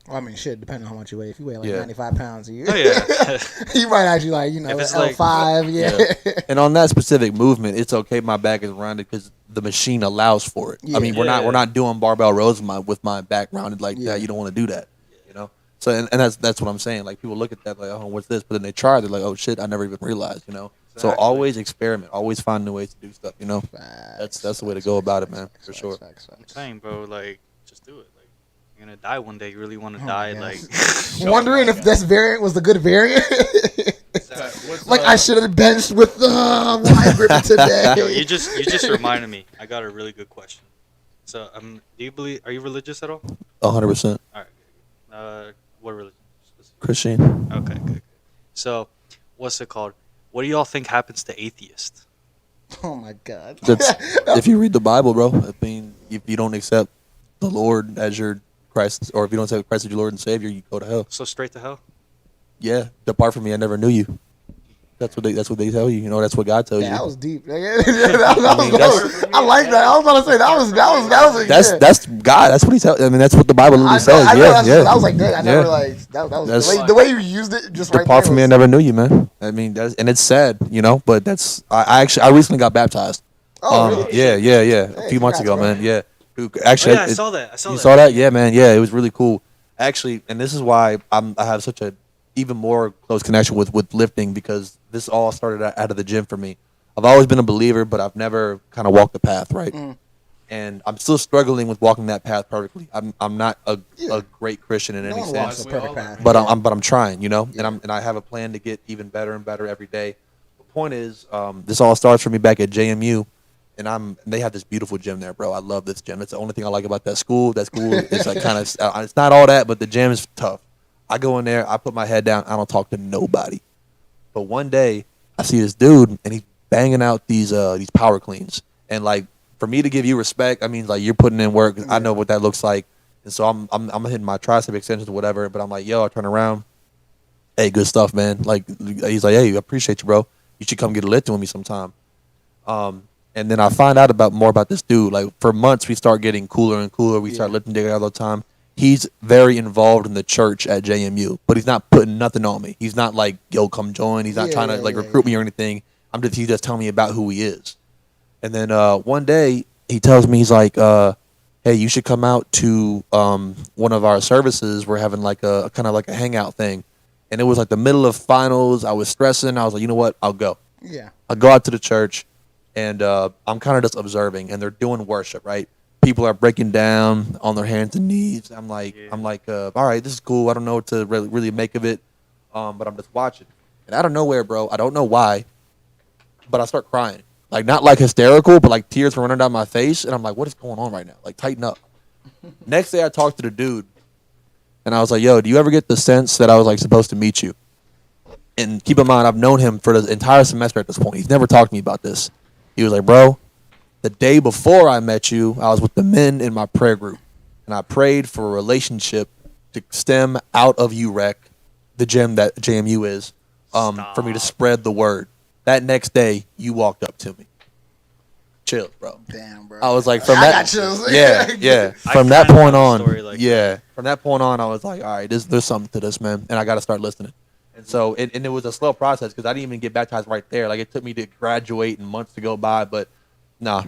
Well, I mean, shit. Depending on how much you weigh. If you weigh like Yeah. 95 pounds, you Oh yeah. you might actually like If it's L5. Yeah. And on that specific movement, it's okay. My back is rounded because the machine allows for it. Yeah. I mean, we're Yeah. not doing barbell rows with my back rounded like Yeah. that. You don't want to do that. You know. So and that's what I'm saying. Like people look at that like, oh, what's this? But then they try. They're like, oh shit, I never even realized. You know. So Exactly. always experiment. Always find new ways to do stuff. You know. That's the way to go about it, man, for sure. I'm saying, bro, like just do it. Like you're gonna die one day. You really want to Oh, die, yeah. like. Wondering if this variant was the good variant. What's, Like I should have benched with the wide grip today. Yo, you just reminded me. I got a really good question. So, do you believe? Are you religious at all? 100% All right. What religion? Christian. Okay, good. So, what's it called? What do y'all think happens to atheists? Oh my god. That's if you read the Bible, bro. I mean, if you don't accept the Lord as your Christ, or if you don't accept Christ as your Lord and Savior, you go to hell. So straight to hell? Yeah, depart from me, I never knew you. That's what they tell you. You know, that's what God tells Yeah, that you. was deep. That was that's- I like that. I was about to say that was yeah. That's God. That's what he tells. I mean, that's what the Bible literally says. I know, Yeah. I was like, dang, I never Yeah. like that was That's- the way you used it. Just right Depart there from me, I was- never knew you, man. I mean, and it's sad, you know. But that's I recently got baptized. Oh, really? Yeah. A few months congrats, ago, bro. man. Yeah. Oh, Actually, yeah, I saw that. you saw that? Yeah, man. Yeah, it was really cool. Actually, and this is why I have such a even more close connection with lifting because this all started out of the gym for me. I've always been a believer, but I've never kind of walked the path, right? And I'm still struggling with walking that path perfectly. I'm not a great Christian in No any one walks sense, the perfect path. but I'm trying, Yeah. and I have a plan to get even better and better every day. The point is, this all starts for me back at JMU, and they have this beautiful gym there, bro. I love this gym. It's the only thing I like about that school. That school is like kind of it's not all that, but the gym is tough. I go in there, I put my head down, I don't talk to nobody. But one day, I see this dude, and he's banging out these power cleans, and like for me to give you respect, I mean like you're putting in work. I know what that looks like, and so I'm hitting my tricep extensions or whatever. But I'm like, yo, I turn around, hey, good stuff, man. Like he's like, hey, I appreciate you, bro. You should come get a lift with me sometime. And then I find out more about this dude. Like for months, we start getting cooler and cooler. We start lifting together all the time. He's very involved in the church at JMU, but he's not putting nothing on me. He's not like, yo, come join. He's not trying to recruit me or anything. He's just telling me about who he is. And then one day he tells me, he's like, hey, you should come out to one of our services. We're having like a kind of like a hangout thing. And it was like the middle of finals. I was stressing. I was like, you know what? I'll go. Yeah. I go out to the church, and I'm kind of just observing, and they're doing worship, right? People are breaking down on their hands and knees. I'm like, all right, this is cool. I don't know what to really make of it, but I'm just watching. And out of nowhere, bro, I don't know why, but I start crying. Like, not like hysterical, but like tears were running down my face, and I'm like, what is going on right now? Like, tighten up. Next day, I talked to the dude, and I was like, yo, do you ever get the sense that I was like supposed to meet you? And keep in mind, I've known him for the entire semester at this point. He's never talked to me about this. He was like, bro, the day before I met you, I was with the men in my prayer group, and I prayed for a relationship to stem out of UREC, the gym that JMU is, for me to spread the word. That next day, you walked up to me. Chill, bro. Damn, bro. I was like, from I that, got chills. yeah. I From that kinda point have a on, story like from that point on, I was like, all right, there's something to this, man, and I got to start listening. And so, and it was a slow process because I didn't even get baptized right there. Like it took me to graduate and months to go by, but nah,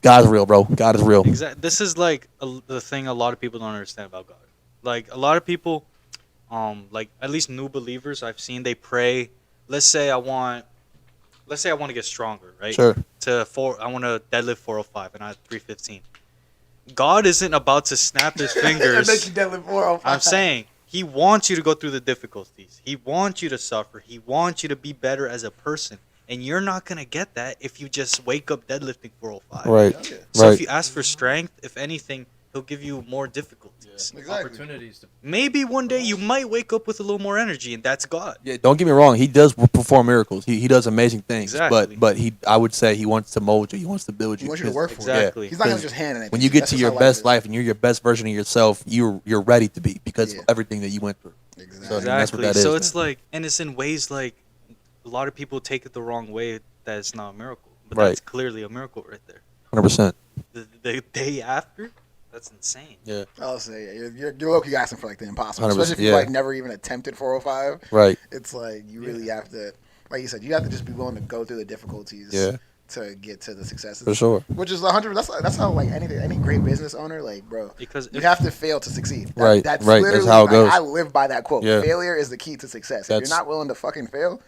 God's real, bro. God is real. Exactly. This is like the thing a lot of people don't understand about God. Like a lot of people, like at least new believers I've seen, they pray. Let's say I want to get stronger, right? Sure. I want to deadlift 405 and I have 315. God isn't about to snap his fingers. Make you deadlift 405. I'm saying he wants you to go through the difficulties. He wants you to suffer. He wants you to be better as a person. And you're not going to get that if you just wake up deadlifting 405. Right. So Right. if you ask for strength, if anything, he'll give you more difficulties. Exactly. Opportunities to Maybe one day you might wake up with a little more energy, and that's God. Yeah, don't get me wrong. He does perform miracles. He does amazing things. Exactly. But I would say he wants to mold you. He wants to build you. He wants you to Because- work for Exactly. it. He's not going Because to just hand it. When you get That's to just your how best is. life and you're your best version of yourself, you're ready to be because Yeah. of everything that you went through. Exactly. So, that's what that So is, it's like, and it's in ways like a lot of people take it the wrong way that it's not a miracle. But Right. that's clearly a miracle right there. 100%. The day after, that's insane. Yeah. I'll say you're low-key asking for like the impossible, 100%, especially if you yeah. like never even attempted 405. Right. It's like you really have to, like you said, you have to just be willing to go through the difficulties Yeah. to get to the successes. For sure. Which is 100. That's how like any great business owner, like bro, Because you if- have to fail to succeed. Right, That's right, that's literally how it like, goes. I live by that quote. Yeah. Failure is the key to success. If That's- you're not willing to fucking fail,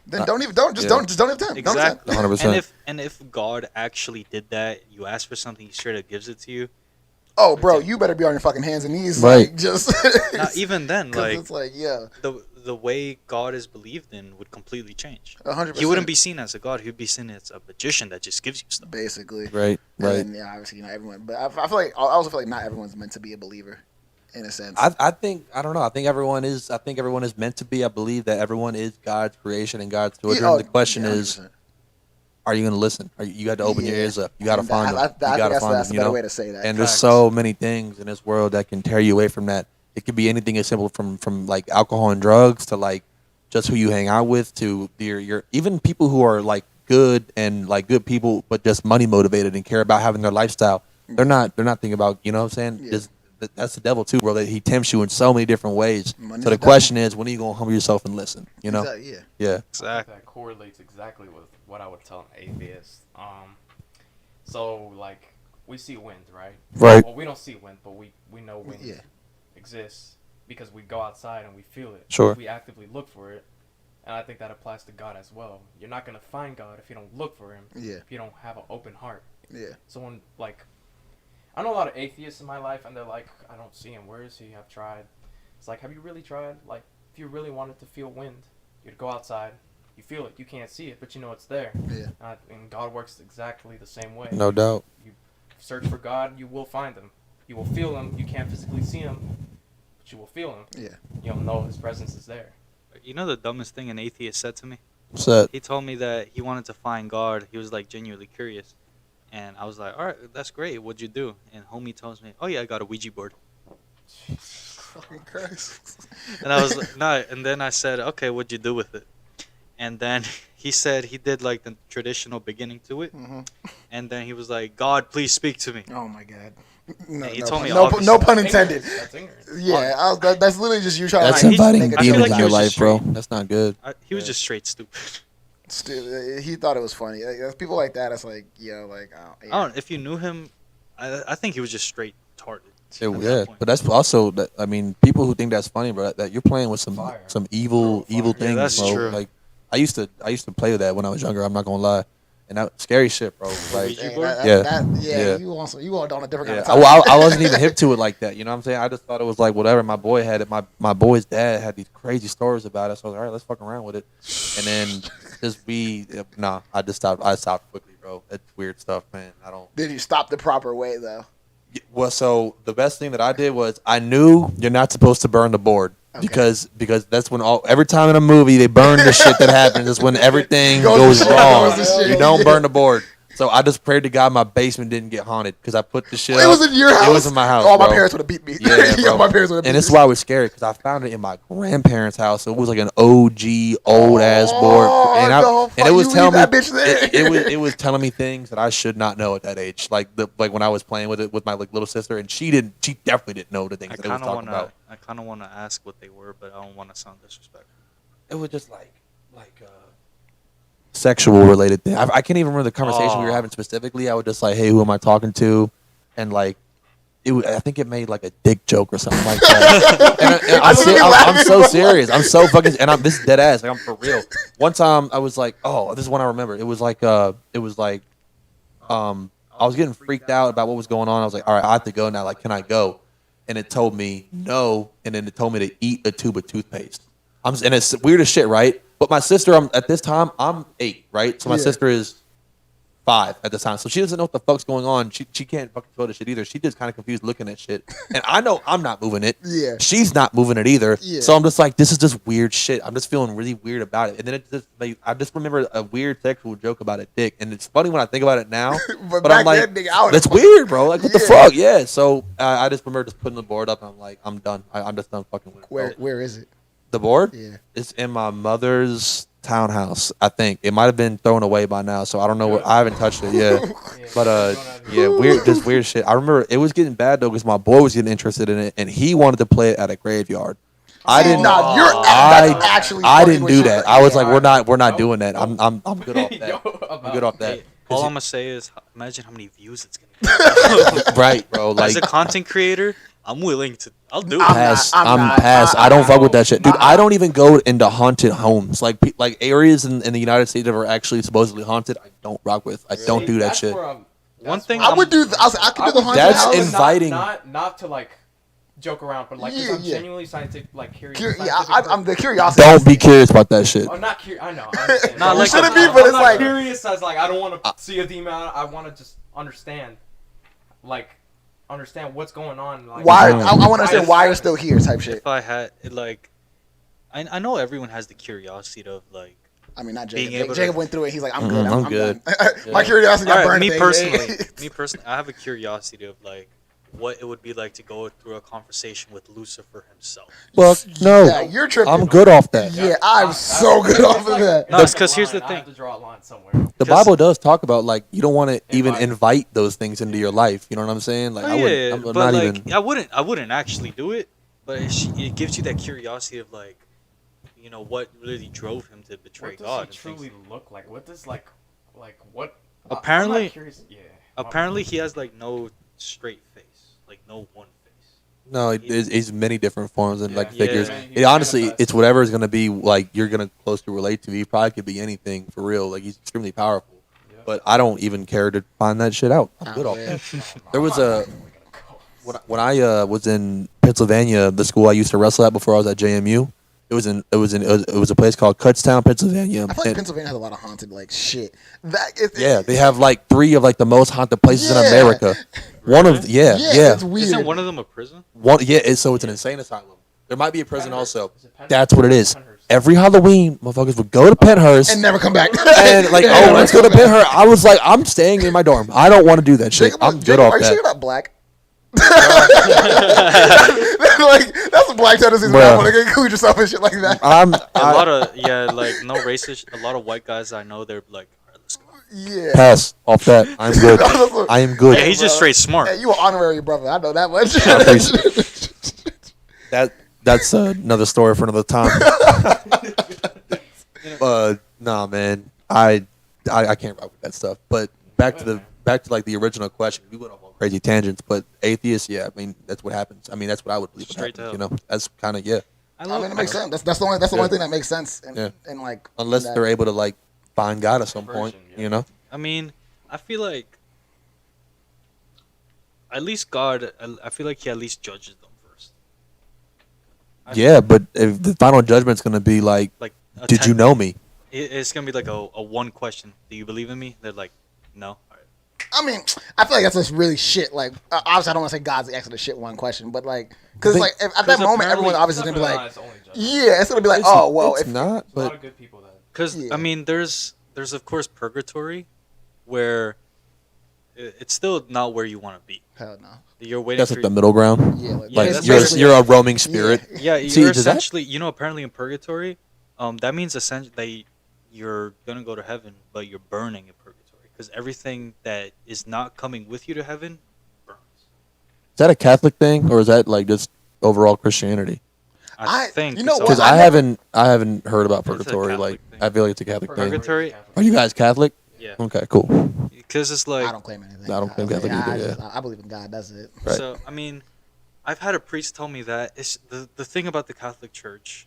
then Uh, don't yeah. attempt. Don't attempt. Exactly. 100%. And if God actually did that, you ask for something, He straight up gives it to you. Oh, bro, you better be on your fucking hands and knees. Right. Like, just Not even then, 'cause like it's like yeah, the way God is believed in would completely change. 100%. He wouldn't be seen as a God. He would be seen as a magician that just gives you stuff. basically. Right. And Right. then, yeah, obviously, everyone. But I feel like I also feel like not everyone's meant to be a believer, in a sense. I think I don't know. I think everyone is meant to be. I believe that everyone is God's creation and God's children. Oh, The question yeah, is, 100%. are you going to listen? You got to open your Yeah. ears up. You got to And find I them. think You got to that's find a them. better way to say that. And there's Facts. so many things in this world that can tear you away from that. It could be anything as simple from like alcohol and drugs to like just who you hang out with to your even people who are like good and like good people but just money motivated and care about having their lifestyle. They're not thinking about, you know what I'm saying? Yeah. Just, that's the devil too, bro. That he tempts you in so many different ways. Money's So the the question is, when are you gonna humble yourself and listen? You know? Exactly, yeah. Yeah. I think Exactly. that correlates exactly with what I would tell an atheist. So like we see wind, right? Right. Well, we don't see wind, but we know wind Yeah. exists. because we go outside and we feel it. Sure. We actively look for it. And I think that applies to God as well. You're not going to find God if you don't look for him. Yeah. If you don't have an open heart. Yeah. Someone, like, I know a lot of atheists in my life, and they're like, I don't see him. Where is he? I've tried. It's like, have you really tried? Like, if you really wanted to feel wind, you'd go outside. You feel it. You can't see it, but you know it's there. Yeah. And God works exactly the same way. No doubt. You search for God, you will find him. You will feel him. You can't physically see him, but you will feel him. Yeah. You'll know his presence is there. You know the dumbest thing an atheist said to me? Set. He told me that he wanted to find God. He was like genuinely curious. And I was like, all right, that's great. What'd you do? And homie tells me, oh yeah, I got a Ouija board. Fucking Christ. And I was like, no. And then I said, okay, what'd you do with it? And then he said he did like the traditional beginning to it. Mm-hmm. And then he was like, God, please speak to me. Oh my God. No, He no, told me no, obviously. no pun intended. That's ignorant. Yeah, that's literally just you trying That's to. he- inviting I feel demons like in he your was life, just bro. straight. That's not good. He was Yeah. just straight stupid. He thought it was funny. Like, people like that, it's like, like, oh, yeah. I don't. If you knew him, I think he was just straight retarded. Yeah, at that point. but that's also that. I mean, people who think that's funny, bro, that you're playing with some Fire. evil Fire. evil Yeah, things, that's bro. true. Like I used to play with that when I was younger. I'm not gonna lie, and that scary shit, bro. Like Ouija Dang, board? Yeah. You want on a different kind yeah, of time. I wasn't even hip to it like that. You know what I'm saying? I just thought it was like whatever. My boy had it. My boy's dad had these crazy stories about it. So I was like, all right, let's fuck around with it. And then I just stopped. I stopped quickly, bro. It's weird stuff, man. I don't. Did you stop the proper way though? Well, so the best thing that I did was I knew you're not supposed to burn the board Okay. because that's when every time in a movie they burn the shit that happens. That's when everything Goes goes to shit, wrong. goes to shit. You don't Yeah. burn the board. So I just prayed to God my basement didn't get haunted because I put the shit It up. was in your house. It was in my house. Oh, my bro. parents would have beat me. Yeah, bro. My parents would have beat And this is me. why it was scary because I found it in my grandparents' house. So it was like an OG old ass board, and no, it was you telling me leave that bitch there. it was telling me things that I should not know at that age. Like when I was playing with it with my little sister, and she definitely didn't know the things I that it was kind of talking wanna. about. I kind of wanna ask what they were, but I don't want to sound disrespectful. It was just like sexual related thing. I can't even remember the conversation we were Oh. having specifically. I was just like, hey, who am I talking to? And like. I think it made like a dick joke or something like that. and I was really I'm laughing, so but serious. I'm so fucking, and this is dead ass. Like I'm for real. One time I was like, oh, this is one I remember. It was like, I was getting freaked out about what was going on. I was like, all right, I have to go now. Like, can I go? And it told me no, and then it told me to eat a tube of toothpaste. And it's weird as shit, right? But my sister, at this time, I'm 8, right? So my Yeah. sister is 5 at the time, so she doesn't know what the fuck's going on. She can't fucking feel the shit either. She just kind of confused looking at shit, and I know I'm not moving it. Yeah. She's not moving it either. Yeah. So I'm just like, this is just weird shit. I'm just feeling really weird about it. And then I just remember a weird sexual joke about a dick, and it's funny when I think about it now. But but back I'm like, then, nigga, I would've that's fucking- weird, bro. Like, what the Yeah. fuck? Yeah. So I just remember just putting the board up, and I'm like, I'm done. I'm just done fucking with it. bro. Where is it? The board? Yeah. It's in my mother's townhouse. I think it might have been thrown away by now, so I don't know what. I haven't touched it. Yeah. But yeah, weird, just weird shit. I remember it was getting bad though because my boy was getting interested in it, and he wanted to play it at a graveyard. I didn't. Nah, I- that's actually. I fucking didn't what do you- that. I was like, Yeah. we're not Nope. doing that. I'm good off that. I'm good off that. Hey, all I'm gonna say is, imagine how many views it's gonna get. Right, bro. Like As a content creator, I'm willing to. I'll do it. I'm pass. not- I'm not. pass. I don't fuck with that shit, dude. I'm I not. don't even go into haunted homes, like areas in the United States that are actually supposedly haunted. I don't rock with. I don't do that shit. One thing I would do. I could do the haunted That's house. inviting- Not to like joke around, but like 'cause I'm Yeah. genuinely scientific, like curious. Yeah, scientific I'm the curiosity. Don't be curious about that shit. I'm not curious. I know. I understand. Not You like shouldn't a- be, but I'm it's not like curious as like I don't want to see a demon. I want to just understand what's going on. Like, why. Mhm. I want to understand just- why you're still here, type shit. If I had like, I know everyone has the curiosity of like. I mean, not Being Jacob. able to- Jacob went through it. He's like, I'm Mhm, good. I'm good. done. My Yeah. curiosity got All right, burned. me personally, I have a curiosity of like what it would be like to go through a conversation with Lucifer himself. Well, no, Yeah, you're tripping. I'm good off that. Yeah, I'm so good off of that. No, it's 'cause here's the I thing. have to draw a line somewhere. The 'Cause- Bible does talk about like you don't want to even Invite. invite those things into your life. You know what I'm saying? Like Oh, I wouldn't. I'm but not like even. I wouldn't actually do it, but it gives you that curiosity of like, you know, what really drove him to betray What does God. he and things. truly look like? What does like what? Apparently- I'm not curious. Yeah. Apparently, he has like no straight face, like no one face. No, it's many different forms and like Yeah. figures. Yeah. He It honestly, manifests. it's whatever is gonna be like you're gonna closely relate to. He probably could be anything for real. Like he's extremely powerful. Yeah. But I don't even care to find that shit out. I'm good off yeah. that. There was a when I was in Pennsylvania, the school I used to wrestle at before I was at JMU. It was a place called Kutztown, Pennsylvania. I feel like And- Pennsylvania has a lot of haunted like shit. yeah, they have like 3 of like the most haunted places in Yeah. America. One of yeah, yeah. it's weird. Isn't one of them a prison? So it's an insane asylum. There might be a prison Penhurst. also. Is it Penhurst? That's what it is. Penhurst. Every Halloween, motherfuckers would go to Penhurst and never come back. and like, Yeah, oh, let's go to never come back. Penhurst. I was like, I'm staying in my dorm. I don't want to do that shit. Jacob, I'm good Jacob, off are you sure that. you're not black? Like that's a black tendency. Bruh. Want to include yourself and shit like that. I'm A lot of like no racist. A lot of white guys I know, they're like, all right, let's go. Yeah. pass off that. I'm good. I am good. Yeah, he's just straight smart. Hey, you an honorary brother. I know that much. I appreciate That's another story for another time. Nah, man, I can't rock with that stuff. But back to like the original question. We went off on crazy tangents, but atheists, yeah, I mean that's what happens. I mean that's what I would believe. Would Straight happen, to hell. that's kind of yeah. I mean, it makes sense. That's the only Yeah. thing that makes sense. And, Yeah. and like Unless that- they're able to like find God at some point, Conversion, yeah. you know. I mean, I feel like at least God. I feel like he at least judges them first. Yeah, but if the final judgment's gonna be like, Like, did you know me? It's gonna be like a one question. Do you believe in me? They're like, no. All right. I mean, I feel like that's just really shit. Like, obviously, I don't want to say God's the answer to shit one question, but like, because like at that 'cause moment, everyone apparently- obviously is gonna be Definitely like, not his only judgment. yeah, it's gonna be like, It's- oh well, it's if not, There's a lot but of good people that. Because Yeah. I mean, there's of course purgatory, where it's still not where you want to be. hell no, You're waiting that's for like the middle ground. yeah, like, Yeah, Like that's you're basically- you're a roaming spirit. Yeah, See, you're does that- essentially, apparently in purgatory, that means essentially you're gonna go to heaven, but you're burning in purgatory because everything that is not coming with you to heaven burns. Is that a Catholic thing or is that like just overall Christianity? I I- think you know it's what, Because all- I I haven't heard about It's a purgatory. Catholic Like thing. I feel like it's a Catholic thing. Purgatory? Are you guys Catholic? yeah, Okay, cool. because it's like I don't claim anything. I don't claim Catholic either, I believe in God. That's it. Right. So I mean, I've had a priest tell me that it's the thing about the Catholic Church.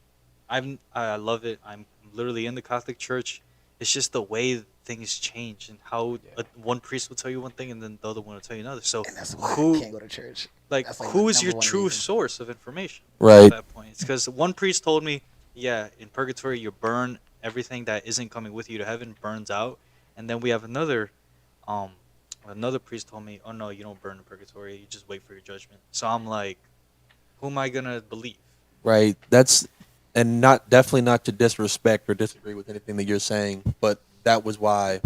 I love it. I'm literally in the Catholic Church. It's just the way things change and how one priest will tell you one thing and then the other one will tell you another. So And that's why I who can't go to church. like That's, like, who the is your number one true reason. source of information? Right. At that point, it's because one priest told me, yeah, in purgatory you burn everything that isn't coming with you to heaven burns out, and then we have another priest told me, oh no, you don't burn in purgatory, you just wait for your judgment. So I'm like, who am I gonna believe? Right. And definitely not to disrespect or disagree with anything that you're saying, but that was why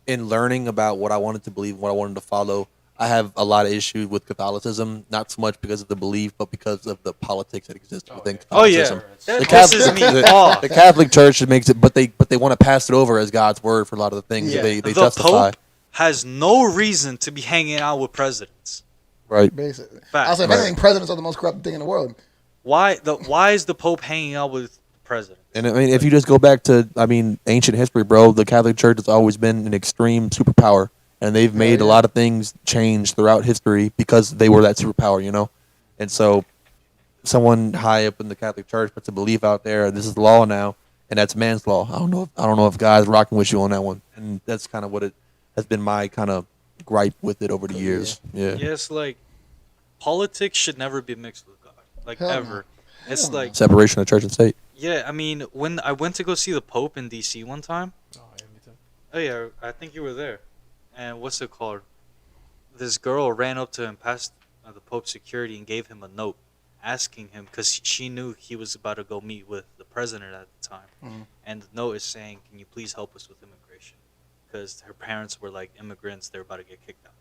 in learning about what I wanted to believe, what I wanted to follow, I have a lot of issues with Catholicism, not so much because of the belief, but because of the politics that exist within Oh yeah, Catholicism. that The pisses me off. The Catholic Church makes it, but they want to pass it over as God's word for a lot of the things Yeah. that they The justify. Pope has no reason to be hanging out with presidents. Right. Basically, Fact. I'll say, if Right. anything, presidents are the most corrupt thing in the world. Why is the Pope hanging out with the president? And I mean, if you just go back to, ancient history, bro, the Catholic Church has always been an extreme superpower, and they've made yeah. a lot of things change throughout history because they were that superpower, you know. And so, someone high up in the Catholic Church puts a belief out there, this is law now, and that's man's law. I don't know if God's rocking with you on that one, and that's kind of what it has been my kind of gripe with it over the years. Yeah. Yes, like politics should never be mixed with God, like Hell no. ever. It's Hell no. like, Separation of church and state. yeah, I mean, when I went to go see the Pope in D.C. one time. Oh yeah, me too. Oh yeah, I think you were there. And what's it called? This girl ran up to him past the Pope's security and gave him a note, asking him because she knew he was about to go meet with the president at the time. Mhm. And the note is saying, "Can you please help us with immigration?" Because her parents were like immigrants; they're about to get kicked out.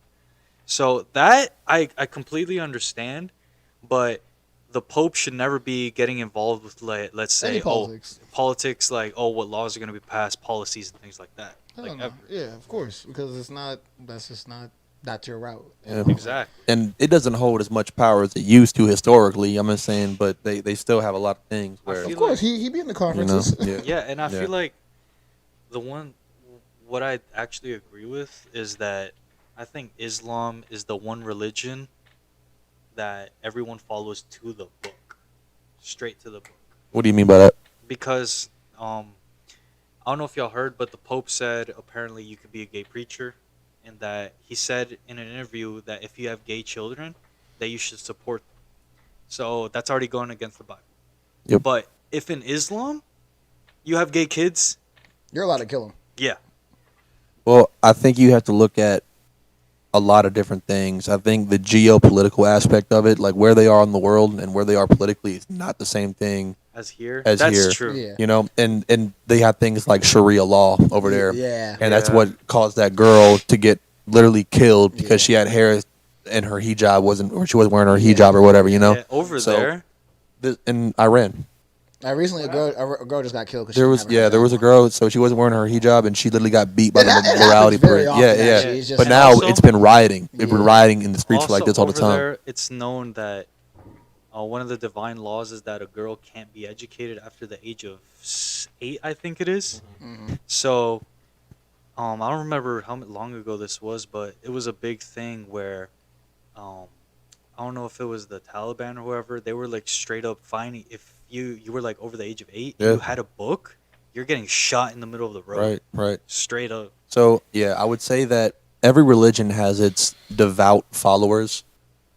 So that I completely understand, but the Pope should never be getting involved with, like, let's say, Any politics. politics, like, what laws are going to be passed, policies and things like that. Hell Like no. ever. Yeah, of course, because that's just not your route. Yeah. Exactly. And it doesn't hold as much power as it used to historically. I'm just saying, but they still have a lot of things where feel Of course, he be in the you know. conferences. Yeah. Yeah, and I Yeah. feel like what I actually agree with is that I think Islam is the one religion that everyone follows to the book, straight to the book. What do you mean by that? Because I don't know if y'all heard, but the Pope said apparently you could be a gay preacher, and that he said in an interview that if you have gay children, that you should support them. So that's already going against the Bible. Yep. But if in Islam you have gay kids, You're allowed to kill them. yeah, Well, I think you have to look at a lot of different things. I think the geopolitical aspect of it, like where they are in the world and where they are politically, is not the same thing. as here, As that's here. true. Yeah. You know, and they have things like Sharia law over there, Yeah. and that's Yeah. what caused that girl to get literally killed because Yeah. she had hair and her hijab wasn't, or she wasn't wearing her hijab or whatever. You know, Yeah, over So, there, in Iran. Recently, a girl just got killed because There was there was a girl, so she wasn't wearing her hijab, and she literally got beat by It the happens morality very parade. often, Yeah, yeah. actually. It's just- But And now also- it's been rioting. It's been Yeah. rioting in the streets also like this all the over time. there, it's known that one of the divine laws is that a girl can't be educated after the age of 8, I think it is. Mhm. So, I don't remember how long ago this was, but it was a big thing where, I don't know if it was the Taliban or whoever. They were like straight up finding if you were like over the age of 8, Yeah. you had a book, you're getting shot in the middle of the road. Right, right. Straight up. So yeah, I would say that every religion has its devout followers,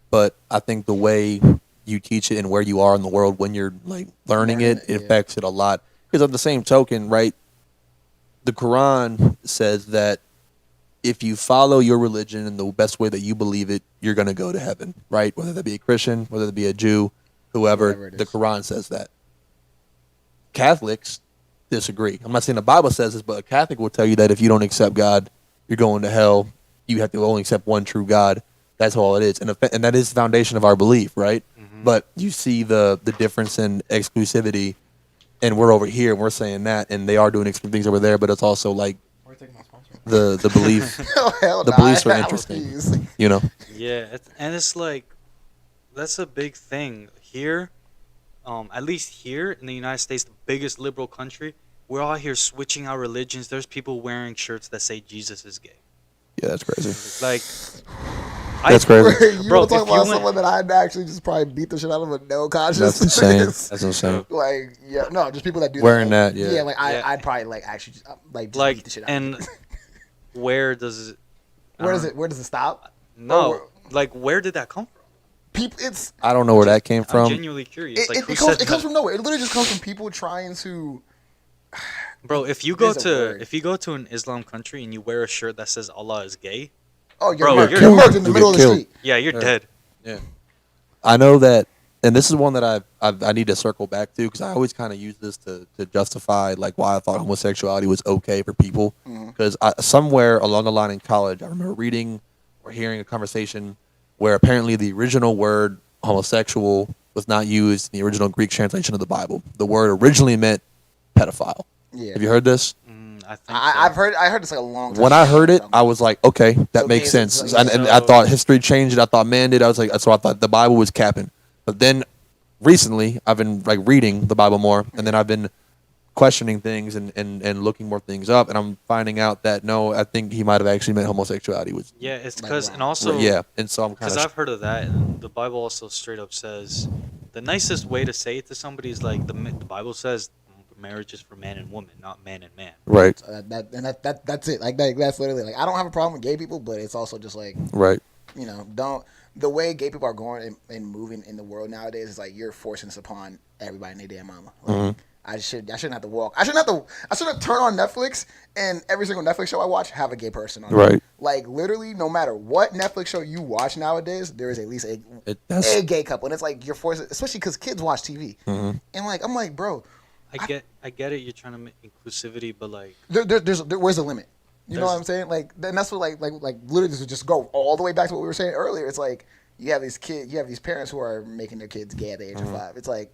but I think the way you teach it and where you are in the world when you're like learning it, it Yeah. affects it a lot. Because on the same token, right, the Quran says that if you follow your religion in the best way that you believe it, you're gonna go to heaven, right? Whether that be a Christian, whether that be a Jew, Whatever whoever, it the is. Quran says that. Catholics disagree. I'm not saying the Bible says this, but a Catholic will tell you that if you don't accept God, you're going to hell. You have to only accept one true God. That's all it is, and that is the foundation of our belief, right? Mhm. But you see the difference in exclusivity, and we're over here and we're saying that, and they are doing things over there, but it's also like We're taking my sponsor. the belief, Oh, hell The nah, beliefs are I interesting. refuse. you know. Yeah, and it's like that's a big thing here. At least here in the United States, the biggest liberal country, we're all here switching our religions. There's people wearing shirts that say Jesus is gay. Yeah, that's crazy. Like, That's crazy. You Bro, want to talk if you about went- someone that I'd actually just probably beat the shit out of with no conscience? That's insane. That's insane. Like, yeah, no, just people that do Wearing that. that, yeah. Yeah, like Yeah. I'd probably like actually just, like just beat like, the shit out. and of them. where does it? Where does it stop? No, Or- like where did that come from? People, it's I don't know where that came I'm from. genuinely curious. Like, who it said comes that? it comes from nowhere. It literally just comes from people trying to. Bro, if you go There's a word. to an Islam country and you wear a shirt that says Allah is gay, Oh, you're Bro, murked. you're You're murked in the You'll middle of get the killed. street. yeah, you're Yeah. dead. I know that, and this is one that I need to circle back to because I always kind of use this to justify like why I thought homosexuality was okay for people. Mhm. Because somewhere along the line in college, I remember reading or hearing a conversation where apparently the original word homosexual was not used in the original Greek translation of the Bible. The word originally meant pedophile. Yeah, Have you heard this? I think I've heard. I heard this like a long time. When I heard it, ago. I was like, okay, that Okay, makes so sense. it's like- And I So- thought history changed it. I thought man did. I was like, so I thought the Bible was capping. But then recently, I've been like reading the Bible more, and then I've been questioning things and looking more things up, and I'm finding out that no, I think he might have actually meant homosexuality was yeah, it's Like, because wow. and also yeah. And so I'm kind because of I've heard of that. And the Bible also straight up says the nicest way to say it to somebody is like the Bible says marriage is for man and woman, not man and man. right, So that's it. Like that's literally like I don't have a problem with gay people, but it's also just like right, don't the way gay people are going and moving in the world nowadays is like you're forcing this upon everybody and their damn mama. Like, Mhm. I shouldn't have to walk. I shouldn't turn on Netflix and every single Netflix show I watch have a gay person on it. right. Like literally, no matter what Netflix show you watch nowadays, there is at least That's a gay couple, and it's like you're forcing, especially because kids watch TV, mhm. and like I'm like, bro, I get it. You're trying to make inclusivity, but like where's the limit? You know what I'm saying? Like, then that's what like literally to just go all the way back to what we were saying earlier. It's like you have these parents who are making their kids gay at the age of 5. It's like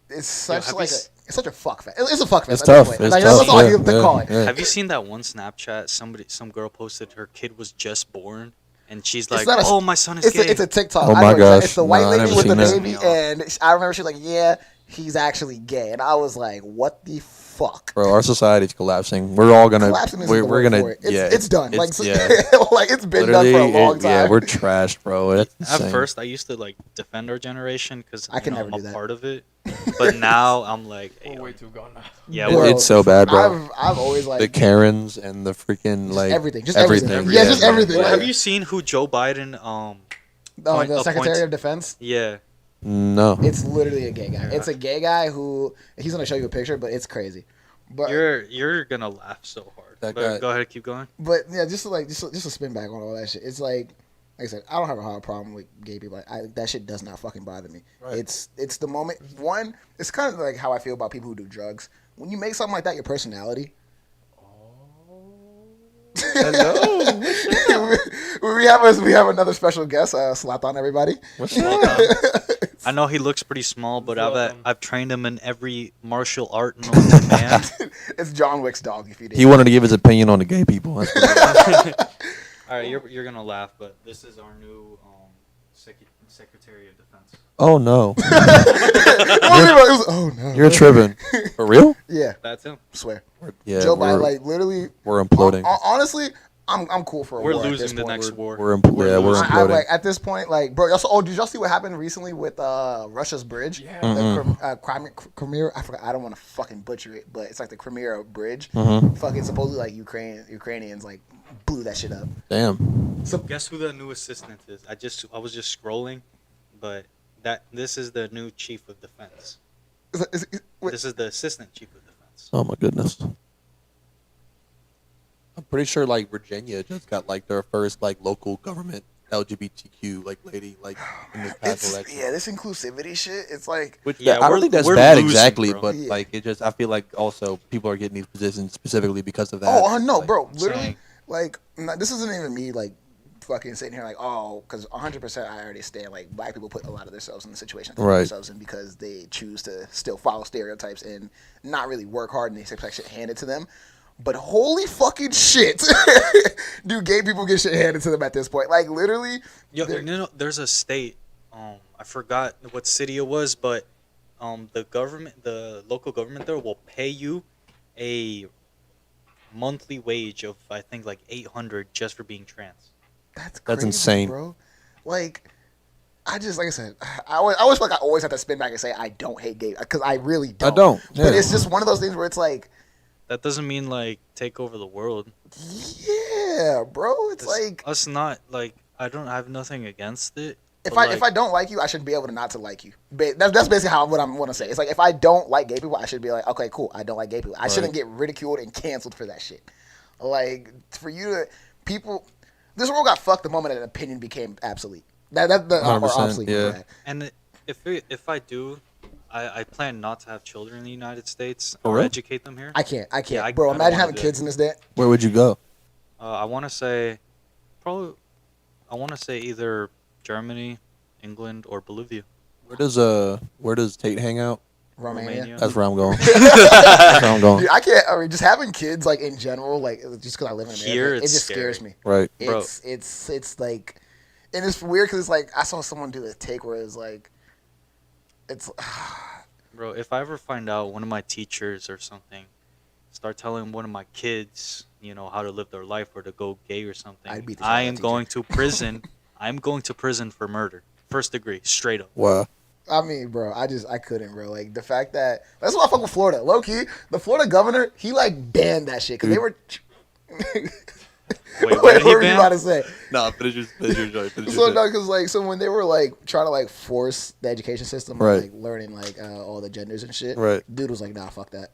it's such have like you it's such a fuck fest. It's a fuck fest. It's at this tough. point. It's Like, tough. That's all Yeah, you have to call it. yeah. have you seen that one Snapchat? Some girl posted her kid was just born, and she's It's like, not a- "Oh, my son is gay." It's a TikTok. Oh I my know gosh. It's the No, white I lady never with the seen that. baby, and I remember she's like, "Yeah, he's actually gay," and I was like, "What the fuck. Bro, our society's collapsing. We're all gonna. Collapsing isn't the We're word gonna. for it. Yeah, It's done. It's, Like, so, yeah. like it's been done for a long time. Yeah, we're trashed, bro. That's At insane. first, I used to like defend our generation because I can never I'm do a that. part of it. But now I'm like, hey, We're way too gone now. yeah, Bro, we're It's so bad, bro. I've always like The Karens and the freaking just like everything. Just everything. Yeah, just man. everything. Well, Like, have you seen who Joe Biden? the a Secretary point- of Defense. Yeah, No. It's literally a gay guy. Yeah. It's a gay guy who he's gonna show you a picture, but it's crazy. But you're gonna laugh so hard. That But guy- go ahead, keep going. But yeah, just to spin back on all that shit. It's like I said, I don't have a hard problem with gay people. That shit does not fucking bother me. Right. It's the moment. One, it's kind of like how I feel about people who do drugs. When you make something like that your personality. Hello. we have another special guest. Slap on everybody. What's I know he looks pretty small, but Welcome. I've trained him in every martial art known to man. It's John Wick's dog. If you did. He wanted to give his opinion on the gay people. That's what All right, you're gonna laugh, but this is our new Secretary of Defense. oh no, Oh no. you're tripping. For real? Yeah, That's him. swear. Yeah, Joe Biden, we're, like literally. we're imploding. Honestly, I'm cool for a We're war at this losing the point. next war. We're we're losing. I imploding. like at this point, like, bro. Also, did y'all see what happened recently with Russia's bridge? Yeah. The Crimea. I forgot. I don't want to fucking butcher it, but it's like the Crimea bridge. Mhm. Fucking supposedly like Ukrainians like blew that shit up. Damn. So Guess who the new assistant is? I was just scrolling, but this is the new chief of defense. wait, This is the assistant chief of defense. Oh my goodness. I'm pretty sure like Virginia just got like their first like local government LGBTQ like lady like in this past election. this inclusivity shit. It's like Which Yeah, I don't we're- think that's we're bad losing, exactly, bro. but Yeah. like it just I feel like also people are getting these positions specifically because of that. oh no, Like, bro. Literally, saying- like this isn't even me like fucking sitting here like because 100% I already stand like black people put a lot of themselves in the situation they put Right. themselves in because they choose to still follow stereotypes and not really work hard and they expect shit handed to them. But holy fucking shit, do gay people get shit handed to them at this point? Like literally, Yo, they're- there's a state. I forgot what city it was, but the local government there will pay you a monthly wage of I think like 800 just for being trans. that's That's insane. bro. Like. Like I said, I always feel like I always have to spin back and say I don't hate gay because I really don't. I don't. But Yeah. it's just one of those things where it's like, That doesn't mean like take over the world. yeah, bro. It's like Us not like I have nothing against it. if but, I if I don't like you, I should be able to not to like you. That's basically what I want to say. It's like if I don't like gay people, I should be like, okay, cool, I don't like gay people. I shouldn't get ridiculed and canceled for that shit. Like for you to people, this world got fucked the moment an opinion became obsolete. Or 100%, obsolete. yeah. Right? And if I do, I plan not to have children in the United States For or real? educate them here. I can't. Yeah, Bro, I don't imagine wanna having do kids in this day. Where would you go? I want to say either Germany, England, or Bolivia. Where does Tate hang out? Romania. That's where I'm going. That's where I'm going. Dude, I can't. I mean, just having kids, like in general, like just because I live in America, Here, it it's just scary. scares me. Right. Bro. It's like, and it's weird because it's like I saw someone do a take where it's like, it's Bro, if I ever find out one of my teachers or something start telling one of my kids, how to live their life or to go gay or something, I'd beat the shit out I of am that going to prison. I'm going to prison for murder, 1st degree, straight up. Wow. I mean, bro, I couldn't, bro. Like the fact that that's why I fuck with Florida. Low key, the Florida governor, he like banned that shit because they were. Wait, what what did he were you ban? about to say? No, finish your joint. So no, because so when they were like trying to like force the education system, Right. like learning like all the genders and shit, Right. Dude was like, nah, fuck that.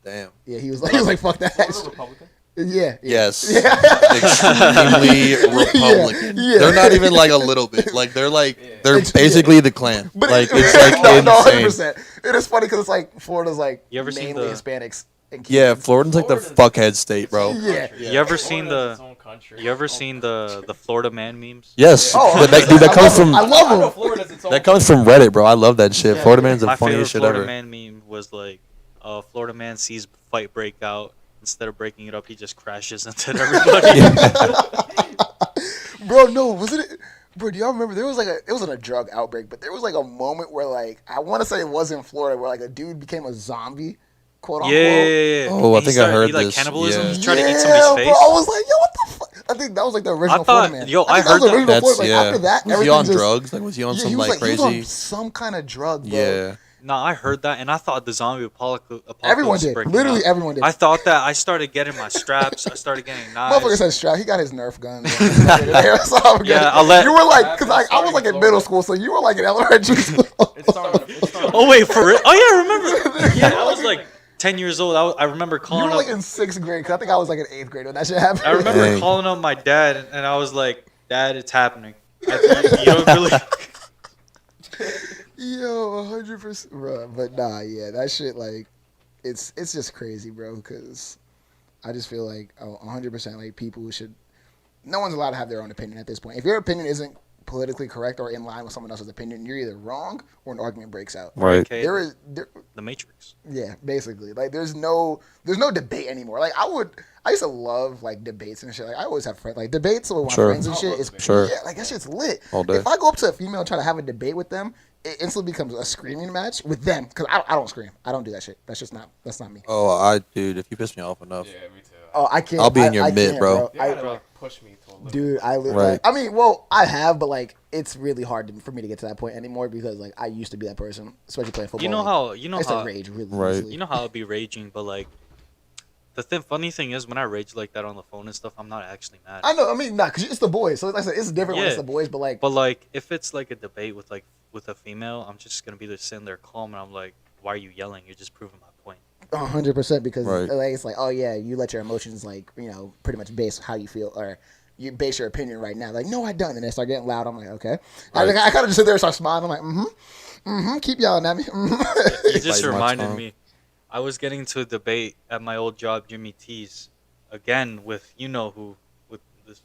Damn. Yeah, he was like, fuck that. Florida Republican? Yeah. Yes. Yeah. Extremely Republican. Yeah. They're not even like a little bit. Like they're they're It's- basically the Klan. But Like it's like no, insane. 100%. It is funny because it's like Florida's like You ever seen mainly the- Hispanics and Yeah, Cubans. Florida's like the fuckhead state, bro. Yeah. You ever seen Florida's the- its own country. You ever Its own seen country. the Florida man memes? Yes. Oh, That I comes love 'em. from I love I know them. Florida's its own that comes from Reddit, bro. I love that shit. Yeah. Florida man's the My favorite funniest shit Florida ever. man meme was like, Florida man sees fight break out. Instead of breaking it up, he just crashes into everybody. Bro, no, wasn't it? Bro, do y'all remember there was it wasn't a drug outbreak, but there was like a moment where like I want to say it was in Florida where like a dude became a zombie quote Yeah, unquote. yeah, yeah. Oh, I And think I heard he, like this. cannibalism. Yeah. He tried to eat somebody's face. Bro, I was like, yo, what the fuck? I think that was like the original I thought- Florida man. yo, I think I that was the heard original That's Florida. Like, yeah. after that, Was he everything on just, drugs? Like was he on Yeah, some he was like he was on crazy? some kind of drug, bro. Yeah. No, I heard that, and I thought the zombie apocalypse. Everyone did. breaking Literally out. everyone did. I thought that. I started getting my straps. I started getting Motherfucker knives. said strap. He got his Nerf gun. So I'm Yeah, good. I'll let- You were like, because I was Starting like in Florida. middle school, so you were like in elementary school. It's starting. Oh wait, for real? Oh yeah, I remember. Yeah, I was like 10 years old. I remember You calling were like up. in 6th grade, because I think I was like in 8th grade when that shit happened. I remember Dang. calling up my dad, and I was like, "Dad, it's happening." You don't really. Yo, 100%, bro. But nah, yeah, that shit like, it's just crazy, bro. Because I just feel like 100% like people should. No one's allowed to have their own opinion at this point. If your opinion isn't politically correct or in line with someone else's opinion, you're either wrong or an argument breaks out. Right. Okay, There, the Matrix. yeah, basically. Like there's no debate anymore. Like I used to love like debates and shit. Like I always have friends like debates with my Sure. friends and shit. Is Sure. Yeah, like that shit's lit. All day. If I go up to a female and try to have a debate with them, it instantly becomes a screaming match with them because I don't scream. I don't do that shit. That's not me. Oh, dude, if you piss me off enough. Yeah, me too. Oh, I can't. I'll be in I- your I mid, can't, bro. You had to bro. like push me to a limit. Dude, Right. I mean, well, I have, but like, it's really hard for me to get to that point anymore because like I used to be that person, especially playing football. You know like, how I used to rage really Right. easily. you know how I'd be raging, but like the funny thing is when I rage like that on the phone and stuff, I'm not actually mad. I know. I mean, nah, because it's the boys. So like I said, it's different when it's Yeah. the boys, but like, But like if it's like a debate with a female, I'm just gonna be there sitting there calm, and I'm like, why are you yelling? You're just proving my point. 100% because Right. like it's like, oh yeah, you let your emotions like pretty much base how you feel or you base your opinion right now. Like, no, I don't. And they start getting loud. I'm like, okay. Right. I kind of just sit there and start smiling. I'm like, keep yelling at me. You just Biting my reminded tongue. me. I was getting into a debate at my old job, Jimmy T's, again with who, with this.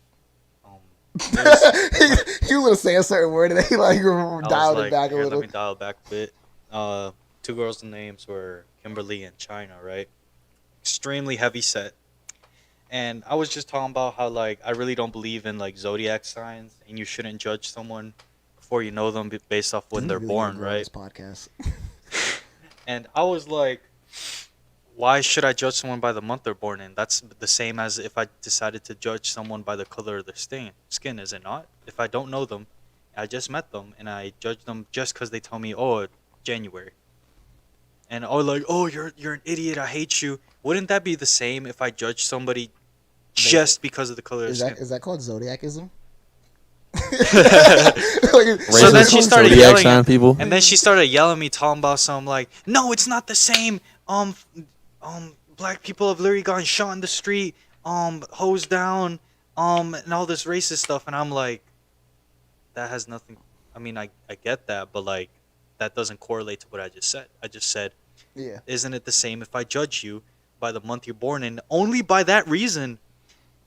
he was gonna say a certain word and then he like dialed it back a "Here, little. Let me dial it back a bit. Two girls' names were Kimberly and China, right? Extremely heavy set. And I was just talking about how like I really don't believe in like zodiac signs, and you shouldn't judge someone before you know them based off when You they're really born, didn't know right? This podcast. And I was like, why should I judge someone by the month they're born in? That's the same as if I decided to judge someone by the color of their skin, is it not? If I don't know them, I just met them, and I judge them just because they tell me, oh, January. And you're an idiot, I hate you. Wouldn't that be the same if I judged somebody just because of the color of Is their that skin? is that called zodiacism? So then she started Zodiac yelling sign at- people. And then she started yelling at me, talking about some like, no, it's not the same. Black people have literally gotten shot in the street, hosed down, and all this racist stuff. And I'm like, that has nothing. I mean, I get that, but like, that doesn't correlate to what I just said. I just said, Yeah. isn't it the same if I judge you by the month you're born in? Only by that reason.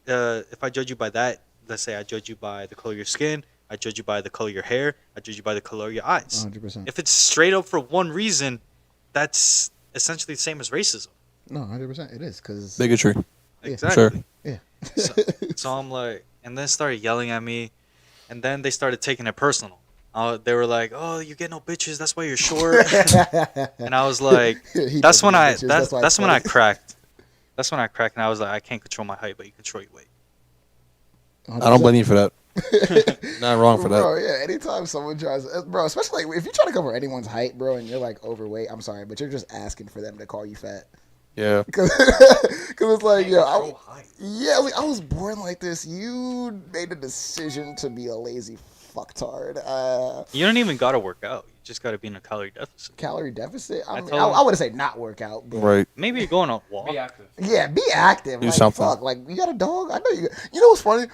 If I judge you by that, let's say I judge you by the color of your skin, I judge you by the color of your hair, I judge you by the color of your eyes. 100%. If it's straight up for one reason, that's essentially the same as racism. No, 100%. It is because Bigotry. Yeah. Exactly. yeah. So I'm like, and then started yelling at me, and then they started taking it personal. They were like, "Oh, you get no bitches. That's why you're short." And I was like, He "That's doesn't when get I bitches, that's, why that's it's when I funny. cracked. That's when I cracked, and I was like, I can't control my height, but you control your weight." I don't blame you for that. Not wrong for Bro, that. yeah, anytime someone tries, bro, especially like if you try to cover anyone's height, bro, and you're like overweight, I'm sorry, but you're just asking for them to call you fat. Yeah. Because it's like, yo, Control height. like, I was born like this. You made a decision to be a lazy fucktard. You don't even gotta work out. You just gotta be in a calorie deficit. Calorie deficit? I mean, told him- I would say not work out. But Right. Maybe you're going on a walk. Be active. yeah, be active. Do like, something. Fuck, like, you got a dog? I know you. You know what's funny?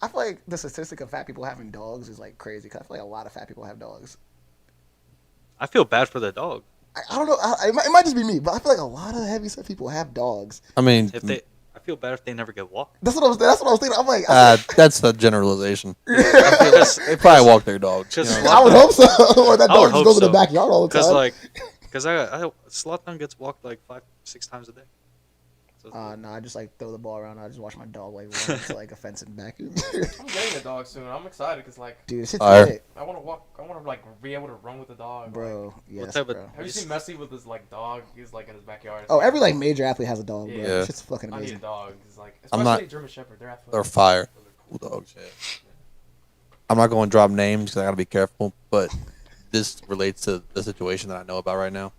I feel like the statistic of fat people having dogs is like crazy. Cause I feel like a lot of fat people have dogs. I feel bad for the dog. I don't know. It might just be me, but I feel like a lot of heavy set people have dogs. I mean, I feel bad if they never get walked. That's what I was thinking. I'm like, that's a generalization. Because They probably walk their dogs. You Just- know? I would hope so. Or that I would dog just hope goes to the so. backyard all the time. because I Slothdown gets walked like 5-6 times a day. No, I just like throw the ball around. I just watch my dog like run to like a fence and back. I'm getting a dog soon. I'm excited because like Dude, this shit's Fire. lit, I want to walk. I want to like be able to run with the dog. bro. Like, Yes, type of- bro. have you seen Messi with his like dog? He's like in his backyard. Oh, every like major athlete has a dog, bro. Yeah. This shit's fucking I need a amazing. dog. He's like, I'm especially not- German Shepherd. They're athletic. They're fire. Cool dogs. Yeah. I'm not going to drop names because I got to be careful, but this relates to the situation that I know about right now.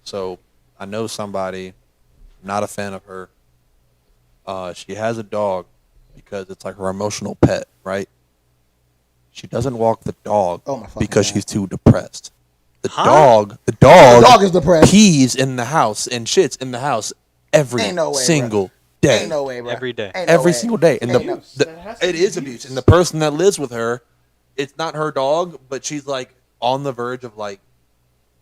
So I know somebody, not a fan of her. She has a dog because it's like her emotional pet, right? She doesn't walk the dog Oh my fucking because God. she's too depressed. The Huh? dog The dog is depressed. pees in the house and shits in the house every Ain't no way, bro. single day. Ain't no way, bro. Every day. Ain't no Every way. single day. And Ain't no- That has to it be is abuse. And the person that lives with her, it's not her dog, but she's like on the verge of like,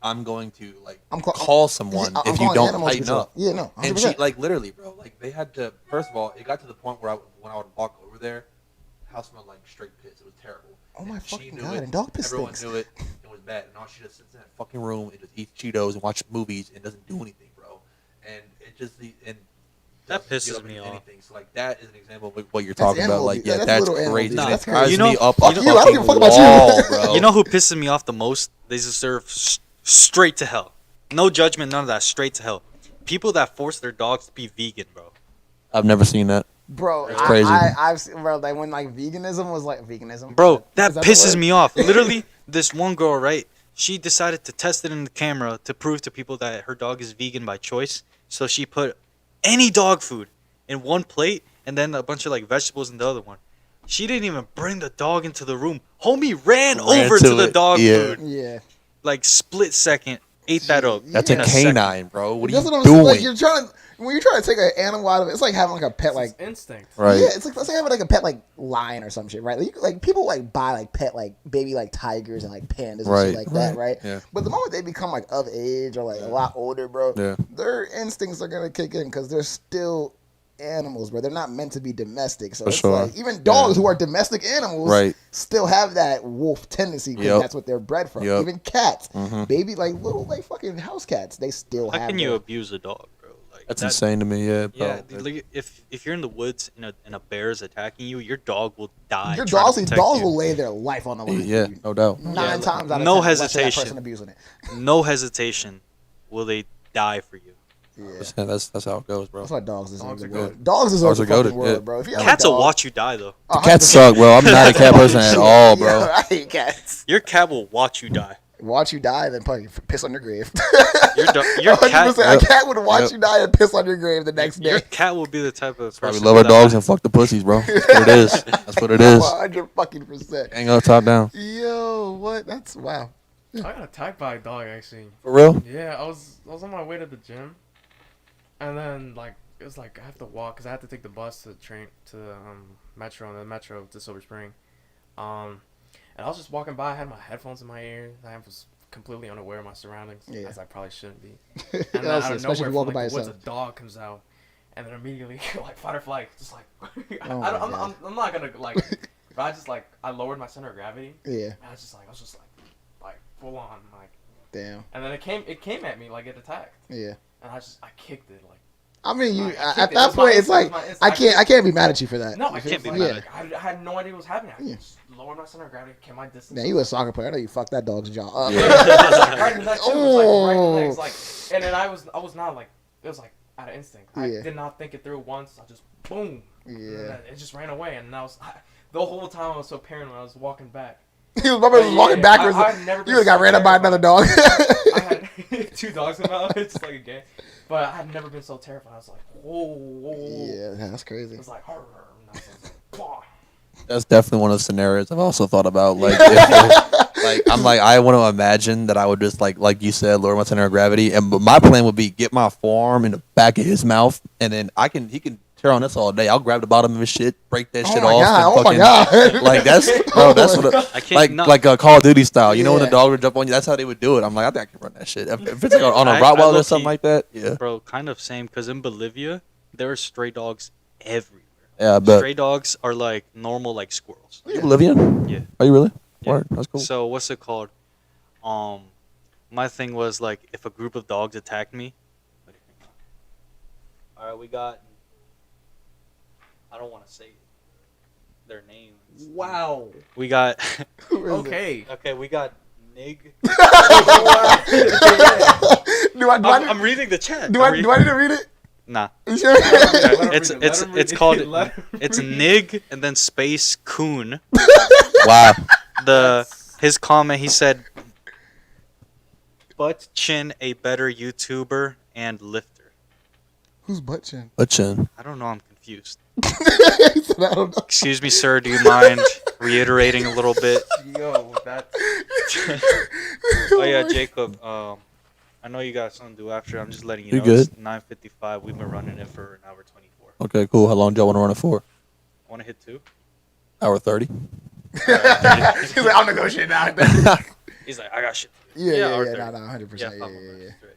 I'm going to like call someone I'm if you calling don't animal tighten control. up. Yeah, no. 100%. And she like literally, bro, like they had to. First of all, it got to the point where when I would walk over there, the house smelled like straight piss. It was terrible. Oh my And she fucking knew God, it, and dog piss Everyone stinks. knew it. It was bad, and all she does sits in that fucking room and just eats Cheetos and watch movies and doesn't do anything, bro. And it just and That doesn't pisses get up me into off. anything. So like that is an example of what you're That's talking about. animal Like abuse. yeah, That's that's little animal crazy. abuse. And That's it drives crazy. You know- me up fuck a you, I don't give a fuck about you. wall, bro. You know who pisses me off the most? They deserve straight to hell. No judgment, none of that. Straight to hell. People that force their dogs to be vegan, bro. I've never seen that. Bro, It's crazy. I've seen, bro, like when like veganism was like veganism. Bro, that Is the pisses word? me off. Literally, this one girl, right? She decided to test it in the camera to prove to people that her dog is vegan by choice. So she put any dog food in one plate and then a bunch of like vegetables in the other one. She didn't even bring the dog into the room. Homie ran over to to the it, dog yeah. food. Yeah. Like split second, ate that up. That's in a second. canine, bro. What are That's you what I'm saying. doing? Like you're trying to when you're trying to take an animal out of it, it's like having like a pet like It's instinct. right. yeah, it's like let's say having like a pet like lion or some shit, right? Like people like buy like pet like baby like tigers and like pandas and Right, shit like that, right? yeah. But the moment they become like of age or like a lot older, bro, Yeah. their instincts are gonna kick in because they're still animals, bro. They're not meant to be domestic. So For it's sure. like even dogs Yeah. who are domestic animals Right. still have that wolf tendency because Yep. that's what they're bred from. Yep. Even cats, Mhm. baby like little like fucking house cats, they still How have. can you their- abuse a dog, bro? Like That's that- insane to me. Yeah, bro. Yeah, like, if you're in the woods and a bear is attacking you, your dog will die. Your trying to dogs, protect dogs you. will lay their life on the line. Yeah, for you. no doubt. Nine times out of no 10, unless you're that hesitation. person abusing it. No hesitation will they die for you. Yeah. That's how it goes, bro. That's why dogs deserve Dogs the are world. goated. Dogs deserve Dogs the are fucking goated, world, yeah. bro. If you have a Cats will dog- watch you die though. Oh, Cats 100%. suck, bro. I'm not a cat person at all, bro. Yeah, I hate cats. Your cat will watch you die. Watch you die, then probably piss on your grave. Your cat, 100%. A Yep. cat would watch Yep. you die and piss on your grave the next your day. cat will be the type of Why we person love our that- dogs and fuck the pussies, bro. That's what it is. That's what it is. 100%. Hang up, top down. Yo, what? That's wow. I got attacked by a dog actually. For real? Yeah, I was on my way to the gym, and then like it was like I have to walk because I had to take the bus to the train to the metro and the metro to Silver Spring, and I was just walking by. I had my headphones in my ear. I was completely unaware of my surroundings, Yeah. as I probably shouldn't be. Yeah, And then out of especially if nowhere, you're from walking like by the woods, yourself. a dog comes out, and then immediately like fight or flight, just like Oh my God. I'm not gonna like, but I just like I lowered my center of gravity. Yeah, And I was just like full on like, damn. and then it came at me like it attacked, Yeah. and I kicked it like. I mean, you I at kicked it. It that was my point, it's instinct. like It was my instinct. I can't be mad at you for that. No, You I feel can't me? be Yeah. mad. Like, I had no idea what was happening. I Yeah. just lowered my center of gravity, kept my distance. Man, you a soccer player. I know you fucked that dog's jaw up. right in the neck too. It was like right in the neck. Oh. It's like, and then I was not like it was like out of instinct. I Yeah. did not think it through once. I just boom. And Yeah. then it just ran away, and the whole time I was so paranoid. I was walking back. He was, my brother was walking Yeah, backwards. I've never You been would have got so ran up by terrified. another dog. I had 2 dogs in my mouth. It's like a game. But I had never been so terrified. I was like, whoa. Yeah, that's crazy. It was like, "Arr," and I was like, "Pah." That's definitely one of the scenarios I've also thought about. Like, if, like I'm like I want to imagine that I would just like you said, lower my center of gravity, and but my plan would be get my forearm in the back of his mouth, and then he can tear on this all day. I'll grab the bottom of his shit, break that shit my off. God, and oh my fucking- God. Like that's bro, that's what I can't like a Call of Duty style. You know when the Yeah. dog would jump on you, that's how they would do it. I'm like I think I can run that shit. If it's like on a I Rottweiler or low-key- something like that, yeah, Bro, kind of same. Because in Bolivia, there are stray dogs everywhere. yeah. But Stray dogs are like normal, like squirrels. are you Bolivian? Yeah. Are you really? Yeah. Word, that's cool. So what's it called? My thing was like if a group of dogs attacked me. All right, we got. I don't want to say their names. Wow. We got. Who is it? Okay. Okay, we got Nig. Do I I'm reading the chat. do I need to read it? Nah. You sure? It's called. It's Nig and then space Coon. Wow. His comment, he said, "Butt Chin, a better YouTuber and lifter." Who's butt chin? A chin. I don't know. I'm confused. He said, I don't know. Excuse me, sir. Do you mind reiterating a little bit? Yo, that's. Oh yeah, Jacob. I know you got something to do after. I'm just letting you You know. good? It's 9:55. We've been running it for an hour 24. Okay, cool. How long do y'all want to run it for? Want to hit 2? Hour 30. He's like, I'm negotiating now. He's like, I got shit. Yeah, hour yeah, 30. no, 100%. Yeah, Yeah, five yeah, more yeah. minutes, straight.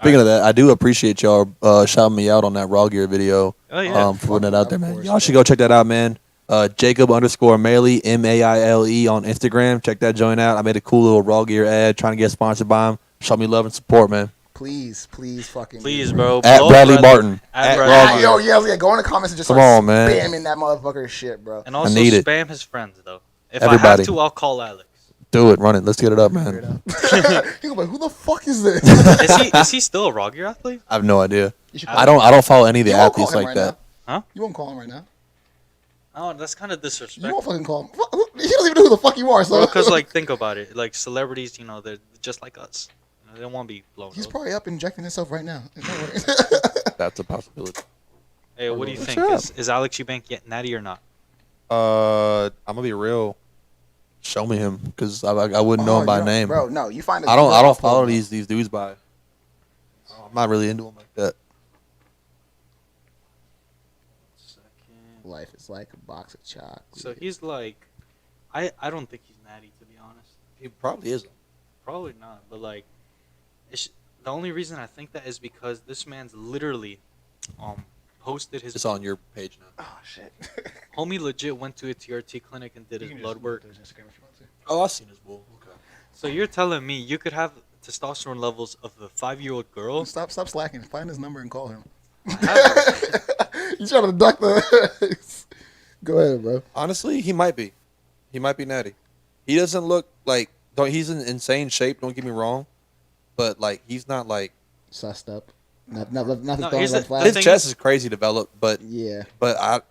Speaking of that, I do appreciate y'all shouting me out on that Raw Gear video. Oh yeah. For putting that out there, Of man. course, Y'all should go check that out, man. Jacob_Mailey, MAILE on Instagram. Check that joint out. I made a cool little Raw Gear ad trying to get sponsored by him. Show me love and support, man. Please, fucking. Please, bro. At Blow Bradley Bradley- Barton. At At Bradley Raw Barton. Gear. Yo, go in the comments and just Come start on, man. spamming that motherfucker shit, bro. And also need it. spam his friends though. If Everybody. I have to, I'll call Alex. Do it. Run it. Let's get it up, man. He go, like, who the fuck is this? Is he still a Raw Gear athlete? I have no idea. You should I don't follow any of the You won't call athletes him like right that. now. Huh? You won't call him right now. Oh, that's kind of You disrespectful. won't fucking call him. He doesn't even know who the fuck you are, so. Because like, think about it. Like celebrities, you know, they're just like us. You know, they don't want to be blown He's up. probably up injecting himself right now. That's a possibility. Hey, what do you think? Sure. Is Alex Eubank yet natty or not? I'm gonna be real. Show me him, because I wouldn't know him by name. Bro, no, you find. I don't follow these dudes by. I'm not really into them like that. Life is like a box of chocolate. So he's like, I don't think he's natty, to be honest. He probably isn't. Probably not. But like, the only reason I think that is because this man's literally posted his. It's on your page now. Oh shit. Homie legit went to a TRT clinic and did his blood work. Oh, I've seen his bull. Okay. So you're telling me you could have testosterone levels of a 5-year-old girl? Stop slacking. Find his number and call him. I have You trying to duck the? Go ahead, bro. Honestly, he might be. He might be natty. He doesn't look like. He's in insane shape. Don't get me wrong, but like he's not like. Sussed up. Not No, throwing here's red the flags. His thing chest is- is crazy developed, but Yeah.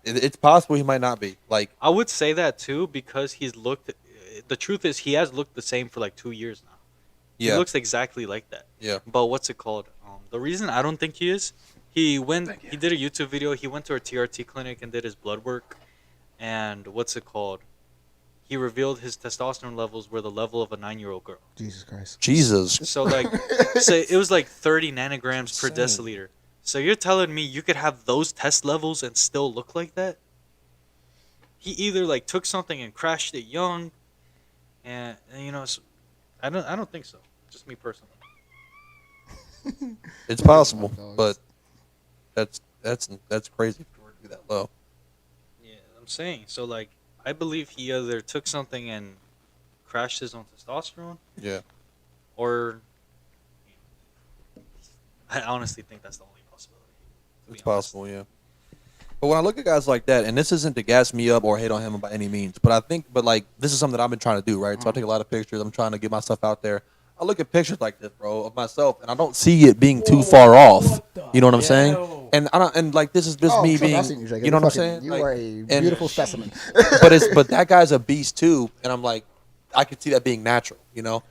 it's possible he might not be. Like I would say that too because he's looked. The truth is, he has looked the same for like 2 years now. yeah, He looks exactly like that. yeah. But what's it called? The reason I don't think he is, he did a YouTube video. He went to a TRT clinic and did his blood work, and what's it called? He revealed his testosterone levels were the level of a 9-year-old girl. Jesus Christ. Jesus. So like, so it was like 30 nanograms per Insane. deciliter. So you're telling me you could have those test levels and still look like that? He either like took something and crashed it young, and you know, I don't think so. Just me personally. It's possible, but that's crazy for it to be that low. Yeah, I'm saying. So like, I believe he either took something and crashed his own testosterone, Yeah. or I honestly think that's the only possibility. to be It's honest. possible, yeah. But when I look at guys like that, and this isn't to gas me up or hate on him by any means, but like this is something that I've been trying to do, right? So I take a lot of pictures. I'm trying to get myself out there. I look at pictures like this, bro, of myself, and I don't see it being too far off. You know what I'm saying? And like this is just me trust me, being, I've seen you, Jacob. you know what I'm Fucking- saying? You Like, are a and- beautiful specimen. but that guy's a beast too, and I'm like, I could see that being natural, you know.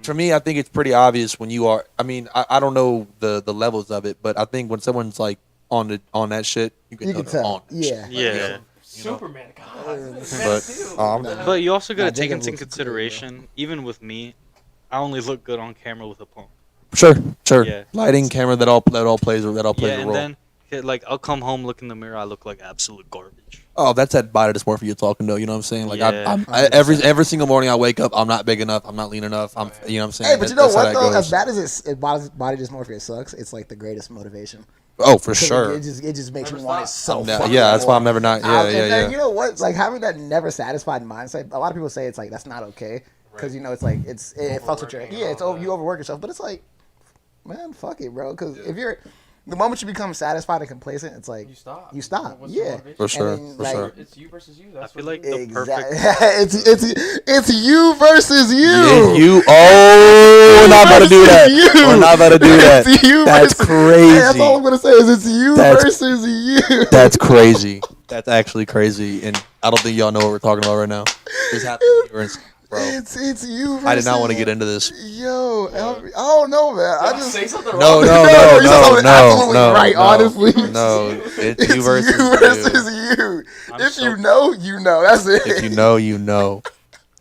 For me, I think it's pretty obvious when you are. I mean, I don't know the levels of it, but I think when someone's like on that shit, you can You know can they're tell. on that shit. Yeah. Yeah. Superman, God. But But you also got to Nah, take Jacob into looks good, consideration, even with me, I only look good on camera with a pump. sure, Yeah. lighting, camera, that all plays a Yeah, role. and then like I'll come home, look in the mirror, I look like absolute garbage. Oh, that's that body dysmorphia you're talking to. You know what I'm saying? Like Yeah. every single morning I wake up, I'm not big enough. I'm not lean enough. You know what I'm saying? Hey, but you know That's how what that though? goes. As bad as body dysmorphia sucks, it's like the greatest motivation. Oh, for 'Cause sure. It just makes Never you want it stop. so. fucking Yeah, that's why I'm more. never not. And you know what? Like having that never satisfied mindset. A lot of people say it's like that's not okay because you know it's like it fucks with your Overworking it's and all that. you overwork yourself. But it's like, man, fuck it, bro. Because if you're the moment you become satisfied and complacent, it's like You stop. You stop. What's the Yeah. motivation? For sure. And then, For like, sure. It's you versus you. I That's feel what like it is. the Exactly. perfect. it's you versus you. Yeah, you. Oh, we're not about to do that. versus you. We're not about to do that. It's you That's versus- crazy. Hey, that's all I'm gonna say is it's you That's- versus you. That's crazy. That's actually crazy, and I don't think y'all know what we're talking about right now. This happened here, bro. It's you. Versus I did not want to get into this. Yo, I don't know, man. Did I I just say something No, wrong? no, you no, said no, something absolutely no, right. no, Honestly, no. It's it's you versus you versus you. I'm If so- you know, you know. That's it. If you know, you know.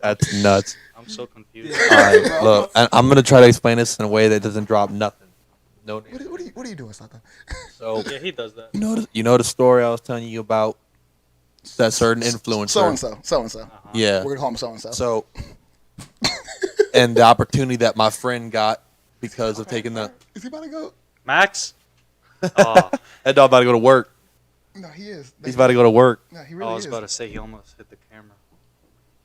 That's nuts. I'm so confused. All right, look, I'm gonna try to explain this in a way that doesn't drop nothing. No. What are you doing, Saka? So Yeah, he does that. you know the story I was telling you about that certain influencer. So and so. Yeah. We're gonna call him so and so. So, and the opportunity that my friend got because of taking the Is he about to go? Max? Oh, that dog about to go to work. No, he is. He's about to go to work. No, he I really was is. about to say he almost hit the camera.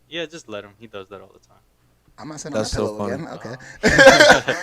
Yeah, just let him. He does that all the time. I'm not sitting on That's that so pillow funny. again. Okay.